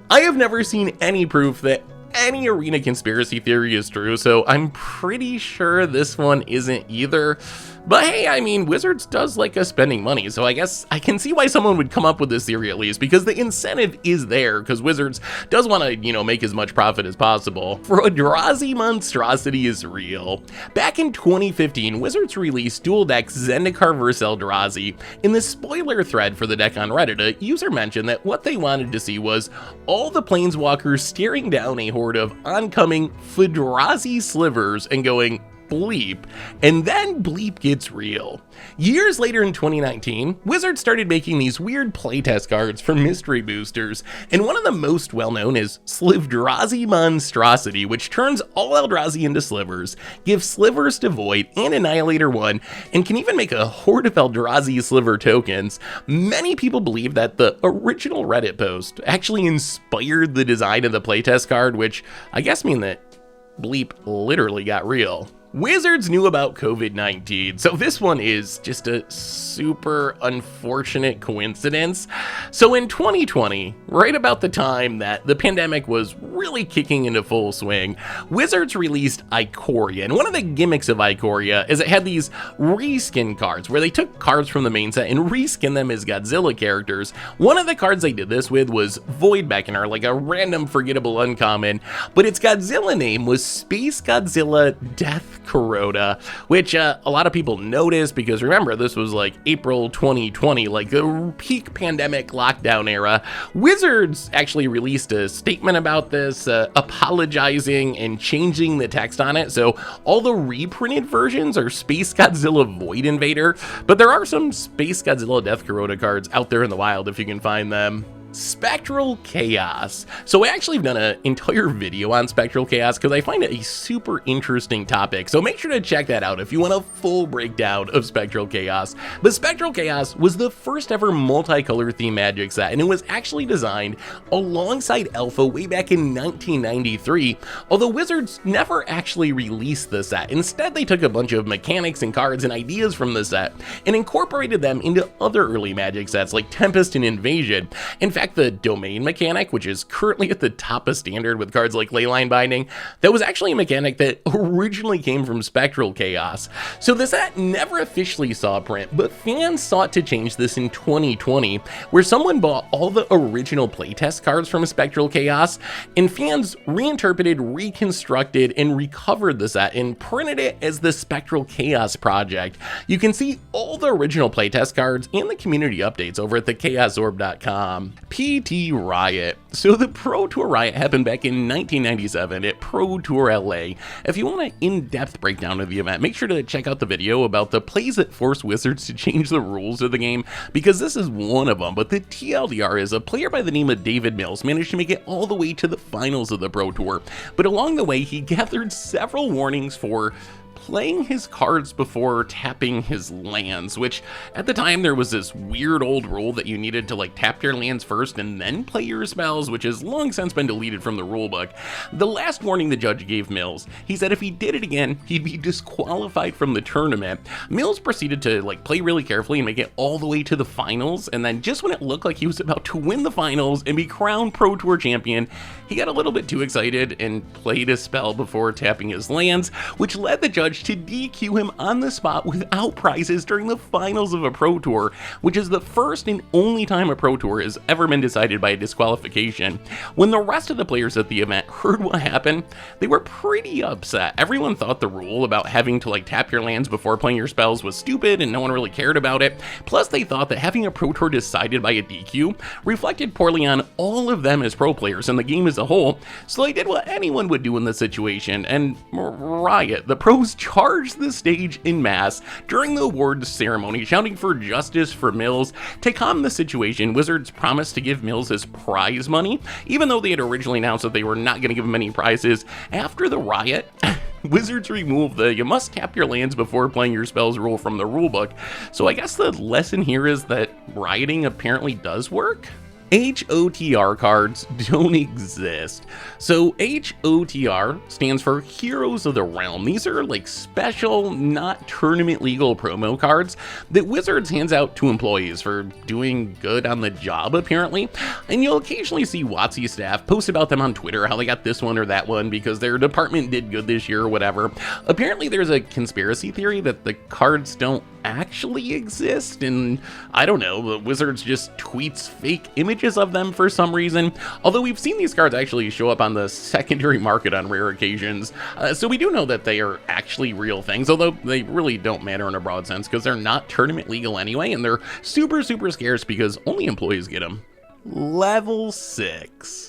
Speaker 1: I have never seen any proof that any Arena conspiracy theory is true, so I'm pretty sure this one isn't either. But hey, I mean, Wizards does like us spending money, so I guess I can see why someone would come up with this theory at least, because the incentive is there, because Wizards does want to, make as much profit as possible. Eldrazi monstrosity is real. Back in 2015, Wizards released dual deck Zendikar vs Eldrazi. In the spoiler thread for the deck on Reddit, a user mentioned that what they wanted to see was all the Planeswalkers staring down a horde of oncoming Eldrazi slivers and going, bleep, and then bleep gets real. Years later in 2019, Wizards started making these weird playtest cards for mystery boosters, and one of the most well-known is Slivdrazi Monstrosity, which turns all Eldrazi into slivers, gives slivers to Void and Annihilator 1, and can even make a horde of Eldrazi sliver tokens. Many people believe that the original Reddit post actually inspired the design of the playtest card, which I guess mean that bleep literally got real. Wizards knew about COVID-19, so this one is just a super unfortunate coincidence. So in 2020, right about the time that the pandemic was really kicking into full swing, Wizards released Ikoria, and one of the gimmicks of Ikoria is it had these reskin cards, where they took cards from the main set and reskin them as Godzilla characters. One of the cards they did this with was Void Beckoner, like a random forgettable uncommon, but its Godzilla name was Space Godzilla Death Corona, which a lot of people noticed because remember, this was like April 2020, like the peak pandemic lockdown era. Wizards actually released a statement about this, apologizing and changing the text on it. So all the reprinted versions are Space Godzilla Void Invader, but there are some Space Godzilla Death Corona cards out there in the wild if you can find them. Spectral Chaos. So I actually have done an entire video on Spectral Chaos because I find it a super interesting topic. So make sure to check that out if you want a full breakdown of Spectral Chaos. But Spectral Chaos was the first ever multicolor theme Magic set, and it was actually designed alongside Alpha way back in 1993, although Wizards never actually released the set. Instead, they took a bunch of mechanics and cards and ideas from the set and incorporated them into other early Magic sets like Tempest and Invasion. In fact, the domain mechanic, which is currently at the top of standard with cards like Leyline Binding, that was actually a mechanic that originally came from Spectral Chaos. So the set never officially saw print, but fans sought to change this in 2020, where someone bought all the original playtest cards from Spectral Chaos, and fans reinterpreted, reconstructed, and recovered the set and printed it as the Spectral Chaos project. You can see all the original playtest cards and the community updates over at thechaosorb.com. PT Riot. So the Pro Tour Riot happened back in 1997 at Pro Tour LA. If you want an in-depth breakdown of the event, make sure to check out the video about the plays that forced Wizards to change the rules of the game, because this is one of them. But the TLDR is a player by the name of David Mills managed to make it all the way to the finals of the Pro Tour, but along the way he gathered several warnings for playing his cards before tapping his lands, which at the time there was this weird old rule that you needed to like tap your lands first and then play your spells, which has long since been deleted from the rulebook. The last warning the judge gave Mills, he said if he did it again, he'd be disqualified from the tournament. Mills proceeded to like play really carefully and make it all the way to the finals, and then just when it looked like he was about to win the finals and be crowned Pro Tour champion, he got a little bit too excited and played a spell before tapping his lands, which led the judge to DQ him on the spot without prizes during the finals of a Pro Tour, which is the first and only time a Pro Tour has ever been decided by a disqualification. When the rest of the players at the event heard what happened, they were pretty upset. Everyone thought the rule about having to like tap your lands before playing your spells was stupid and no one really cared about it. Plus they thought that having a Pro Tour decided by a DQ reflected poorly on all of them as pro players and the game as a whole, so they did what anyone would do in this situation and riot. The pros charged the stage en masse during the awards ceremony, shouting for justice for Mills. To calm the situation, Wizards promised to give Mills his prize money, even though they had originally announced that they were not going to give him any prizes. After the riot, Wizards removed the "you must tap your lands before playing your spells" rule from the rulebook. So I guess the lesson here is that rioting apparently does work. HOTR cards don't exist. So HOTR stands for Heroes of the Realm. These are like special, not tournament legal promo cards that Wizards hands out to employees for doing good on the job, apparently. And you'll occasionally see WotC staff post about them on Twitter, how they got this one or that one because their department did good this year or whatever. Apparently there's a conspiracy theory that the cards don't actually exist, and I don't know, the Wizards just tweets fake images of them for some reason, although we've seen these cards actually show up on the secondary market on rare occasions, so we do know that they are actually real things, although they really don't matter in a broad sense because they're not tournament legal anyway, and they're super scarce because only employees get them. Level 6.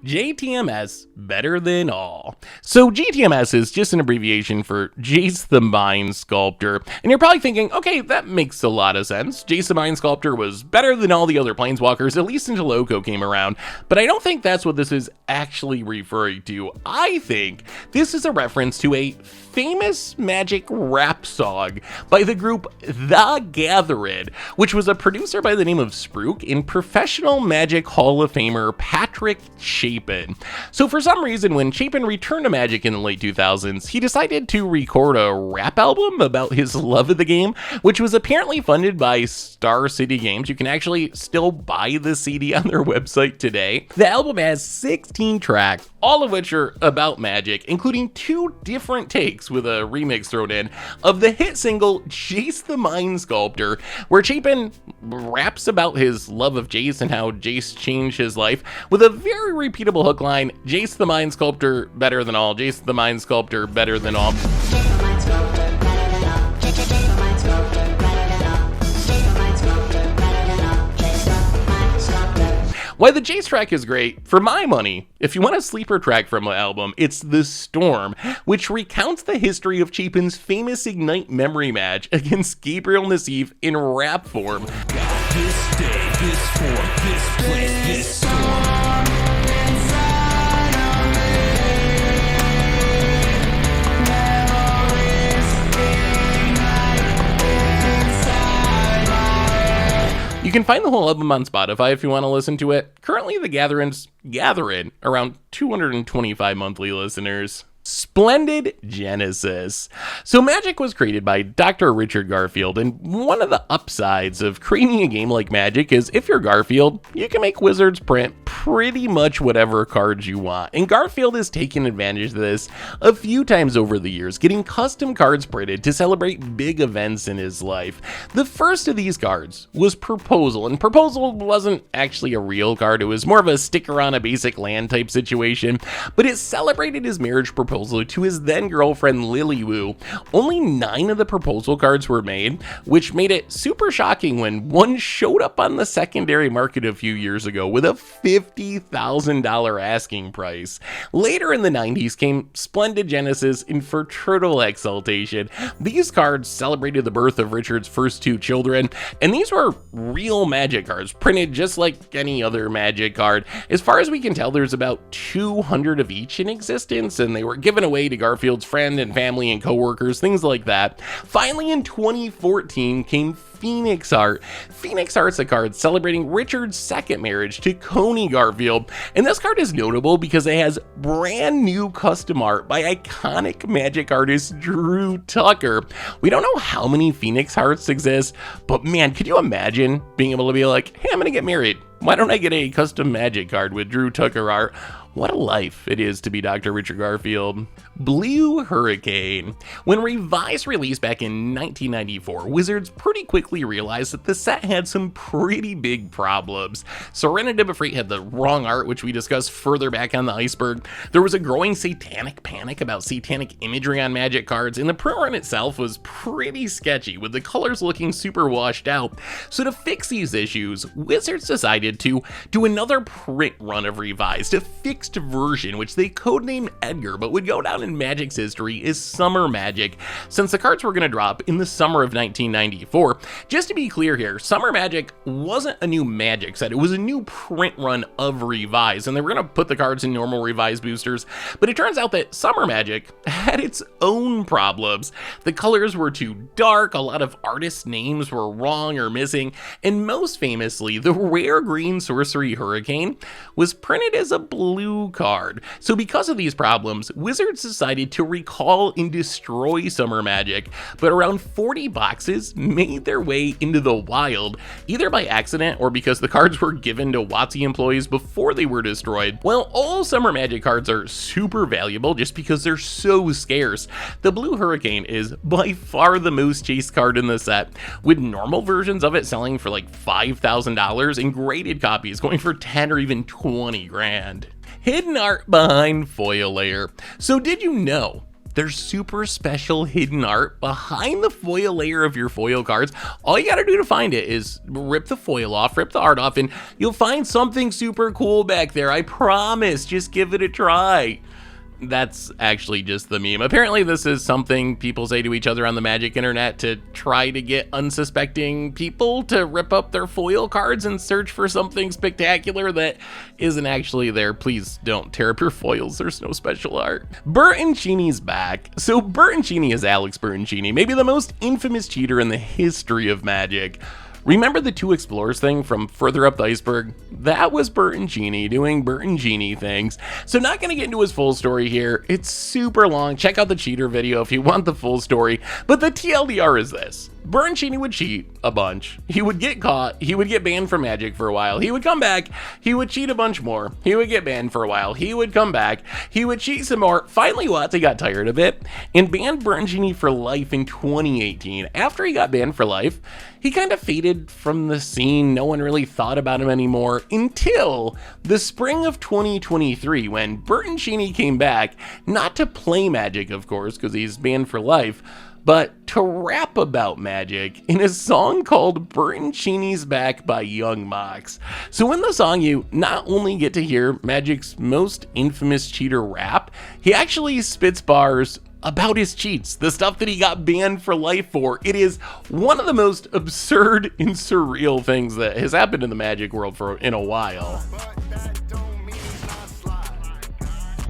Speaker 1: JTMS, better than all. So GTMS is just an abbreviation for Jace the Mind Sculptor, and you're probably thinking, okay, that makes a lot of sense. Jace the Mind Sculptor was better than all the other Planeswalkers, at least until Oko came around, but I don't think that's what this is actually referring to. I think this is a reference to a famous Magic rap song by the group The Gathered, which was a producer by the name of Spruik and professional Magic Hall of Famer Patrick Chan. Chapin. So for some reason, when Chapin returned to Magic in the late 2000s, he decided to record a rap album about his love of the game, which was apparently funded by Star City Games. You can actually still buy the CD on their website today. The album has 16 tracks, all of which are about Magic, including 2 different takes with a remix thrown in of the hit single Jace the Mind Sculptor, where Chapin raps about his love of Jace and how Jace changed his life with a very repeatable hook line: Jace the Mind Sculptor better than all, Jace the Mind Sculptor better than all. Why the Jace track is great, for my money, if you want a sleeper track from the album, it's The Storm, which recounts the history of Chapin's famous Ignite memory match against Gabriel Nassif in rap form.
Speaker 5: Got this day, this form, this place, this storm.
Speaker 1: You can find the whole album on Spotify if you want to listen to it. Currently, the gathering around 225 monthly listeners. Splendid Genesis. So Magic was created by Dr. Richard Garfield, and one of the upsides of creating a game like Magic is if you're Garfield, you can make Wizards print pretty much whatever cards you want. And Garfield has taken advantage of this a few times over the years, getting custom cards printed to celebrate big events in his life. The first of these cards was Proposal, and Proposal wasn't actually a real card, it was more of a sticker on a basic land type situation, but it celebrated his marriage proposal to his then girlfriend Lilywoo. Only 9 of the proposal cards were made, which made it super shocking when one showed up on the secondary market a few years ago with a $50,000 asking price. Later in the 90s came Splendid Genesis and Fertile Exaltation. These cards celebrated the birth of Richard's first 2 children, and these were real Magic cards, printed just like any other Magic card. As far as we can tell, there's about 200 of each in existence, and they were given away to Garfield's friend and family and coworkers, things like that. Finally, in 2014 came Phoenix Art. Phoenix Art's a card celebrating Richard's second marriage to Coney Garfield, and this card is notable because it has brand new custom art by iconic Magic artist Drew Tucker. We don't know how many Phoenix Arts exist, but man, could you imagine being able to be like, hey, I'm gonna get married. Why don't I get a custom Magic card with Drew Tucker art? What a life it is to be Dr. Richard Garfield. Blue Hurricane. When Revised released back in 1994, Wizards pretty quickly realized that the set had some pretty big problems. Serendib Efreet had the wrong art, which we discussed further back on the Iceberg. There was a growing satanic panic about satanic imagery on Magic cards, and the print run itself was pretty sketchy, with the colors looking super washed out. So to fix these issues, Wizards decided to do another print run of Revised, a fixed version, which they codenamed Edgar, but would go down in Magic's history as Summer Magic, since the cards were going to drop in the summer of 1994. Just to be clear here, Summer Magic wasn't a new Magic set, it was a new print run of Revised, and they were going to put the cards in normal Revised boosters, but it turns out that Summer Magic had its own problems. The colors were too dark, a lot of artists' names were wrong or missing, and most famously, the rare green sorcery Hurricane was printed as a blue card. So because of these problems, Wizards decided to recall and destroy Summer Magic, but around 40 boxes made their way into the wild, either by accident or because the cards were given to WotC employees before they were destroyed. Well, all Summer Magic cards are super valuable just because they're so scarce. The Blue Hurricane is by far the most chased card in the set, with normal versions of it selling for like $5,000 and graded copies going for 10 or even 20 grand. Hidden art behind foil layer. So did you know there's super special hidden art behind the foil layer of your foil cards? All you gotta do to find it is rip the foil off, rip the art off, and you'll find something super cool back there. I promise, just give it a try. That's actually just the meme. Apparently this is something people say to each other on the Magic internet to try to get unsuspecting people to rip up their foil cards and search for something spectacular that isn't actually there. Please don't tear up your foils, there's no special art. Bertoncini's back. So Bertoncini is Alex Bertoncini, maybe the most infamous cheater in the history of Magic. Remember the two explorers thing from further up the iceberg? That was Bert and Genie doing Bert and Genie things. So not going to get into his full story here. It's super long. Check out the cheater video if you want the full story. But the TLDR is this. Bert and Genie would cheat a bunch. He would get caught. He would get banned from Magic for a while. He would come back. He would cheat a bunch more. He would get banned for a while. He would come back. He would cheat some more. Finally, WotC got tired of it and banned Bert and Genie for life in 2018. After he got banned for life, he kind of faded from the scene. No one really thought about him anymore until the spring of 2023 when Bert and Genie came back, not to play Magic, of course, because he's banned for life, but to rap about Magic in a song called Bert and Genie's Back by Young Mox. So in the song, you not only get to hear Magic's most infamous cheater rap, he actually spits bars about his cheats, the stuff that he got banned for life for. It is one of the most absurd and surreal things that has happened in the Magic world in a while.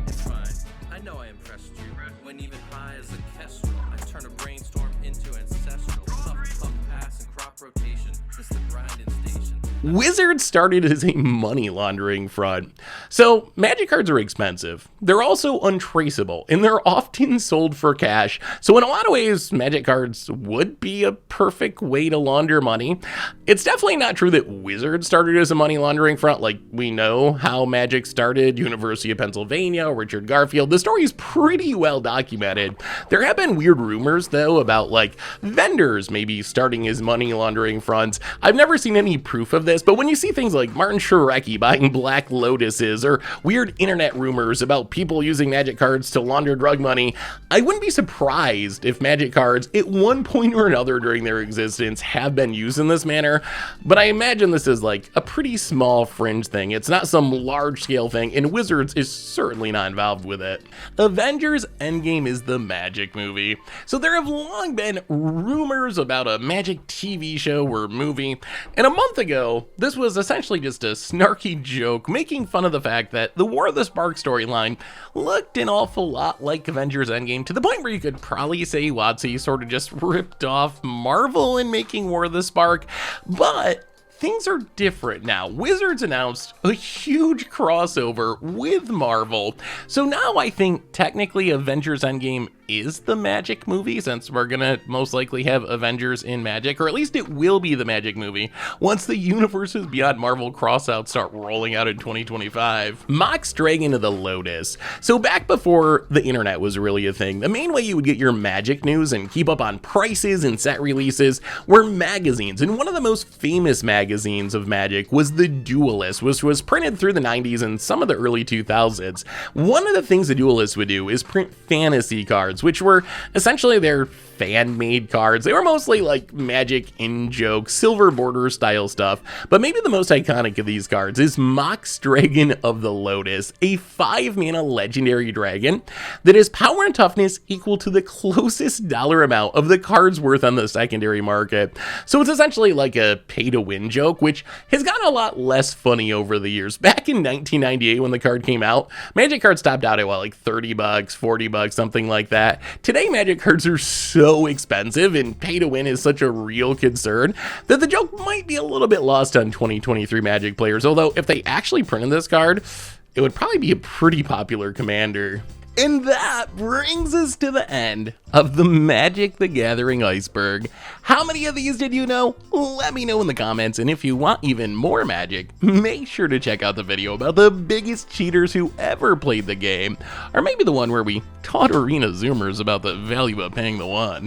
Speaker 6: It's fine. I know I impressed you. When even high as a kestrel, I turn a brainstorm into ancestral. Puff, pass, and crop rotation. This is the grinding station.
Speaker 1: Wizards started as a money laundering front. So Magic cards are expensive. They're also untraceable, and they're often sold for cash. So in a lot of ways, Magic cards would be a perfect way to launder money. It's definitely not true that Wizards started as a money laundering front. Like, we know how Magic started, University of Pennsylvania, Richard Garfield. The story is pretty well documented. There have been weird rumors, though, about like vendors maybe starting as money laundering fronts. I've never seen any proof of this, but when you see things like Martin Shkreli buying Black Lotuses or weird internet rumors about people using Magic cards to launder drug money, I wouldn't be surprised if Magic cards at one point or another during their existence have been used in this manner, but I imagine this is like a pretty small fringe thing. It's not some large scale thing, and Wizards is certainly not involved with it. Avengers Endgame is the Magic movie. So there have long been rumors about a Magic TV show or movie, and a month ago, this was essentially just a snarky joke making fun of the fact that the War of the Spark storyline looked an awful lot like Avengers Endgame, to the point where you could probably say WotC sort of just ripped off Marvel in making War of the Spark, but things are different now. Wizards announced a huge crossover with Marvel, so now I think technically Avengers Endgame is the Magic movie, since we're gonna most likely have Avengers in Magic, or at least it will be the Magic movie once the Universes Beyond Marvel crossouts start rolling out in 2025. Mox Dragon of the Lotus. So back before the internet was really a thing, the main way you would get your Magic news and keep up on prices and set releases were magazines, and one of the most famous magazines of Magic was The Duelist, which was printed through the 90s and some of the early 2000s. One of the things The Duelist would do is print fantasy cards, which were essentially their fan-made cards. They were mostly like Magic in-joke, silver border style stuff, but maybe the most iconic of these cards is Mox Dragon of the Lotus, a 5-mana legendary dragon that has power and toughness equal to the closest dollar amount of the card's worth on the secondary market. So it's essentially like a pay-to-win joke, which has gotten a lot less funny over the years. Back in 1998 when the card came out, Magic cards topped out at what, like $30, $40, something like that. Today, Magic cards are so expensive and pay to win is such a real concern that the joke might be a little bit lost on 2023 Magic players, although if they actually printed this card, it would probably be a pretty popular commander. And that brings us to the end of the Magic the Gathering Iceberg. How many of these did you know? Let me know in the comments, and if you want even more Magic, make sure to check out the video about the biggest cheaters who ever played the game, or maybe the one where we taught Arena Zoomers about the value of paying the one.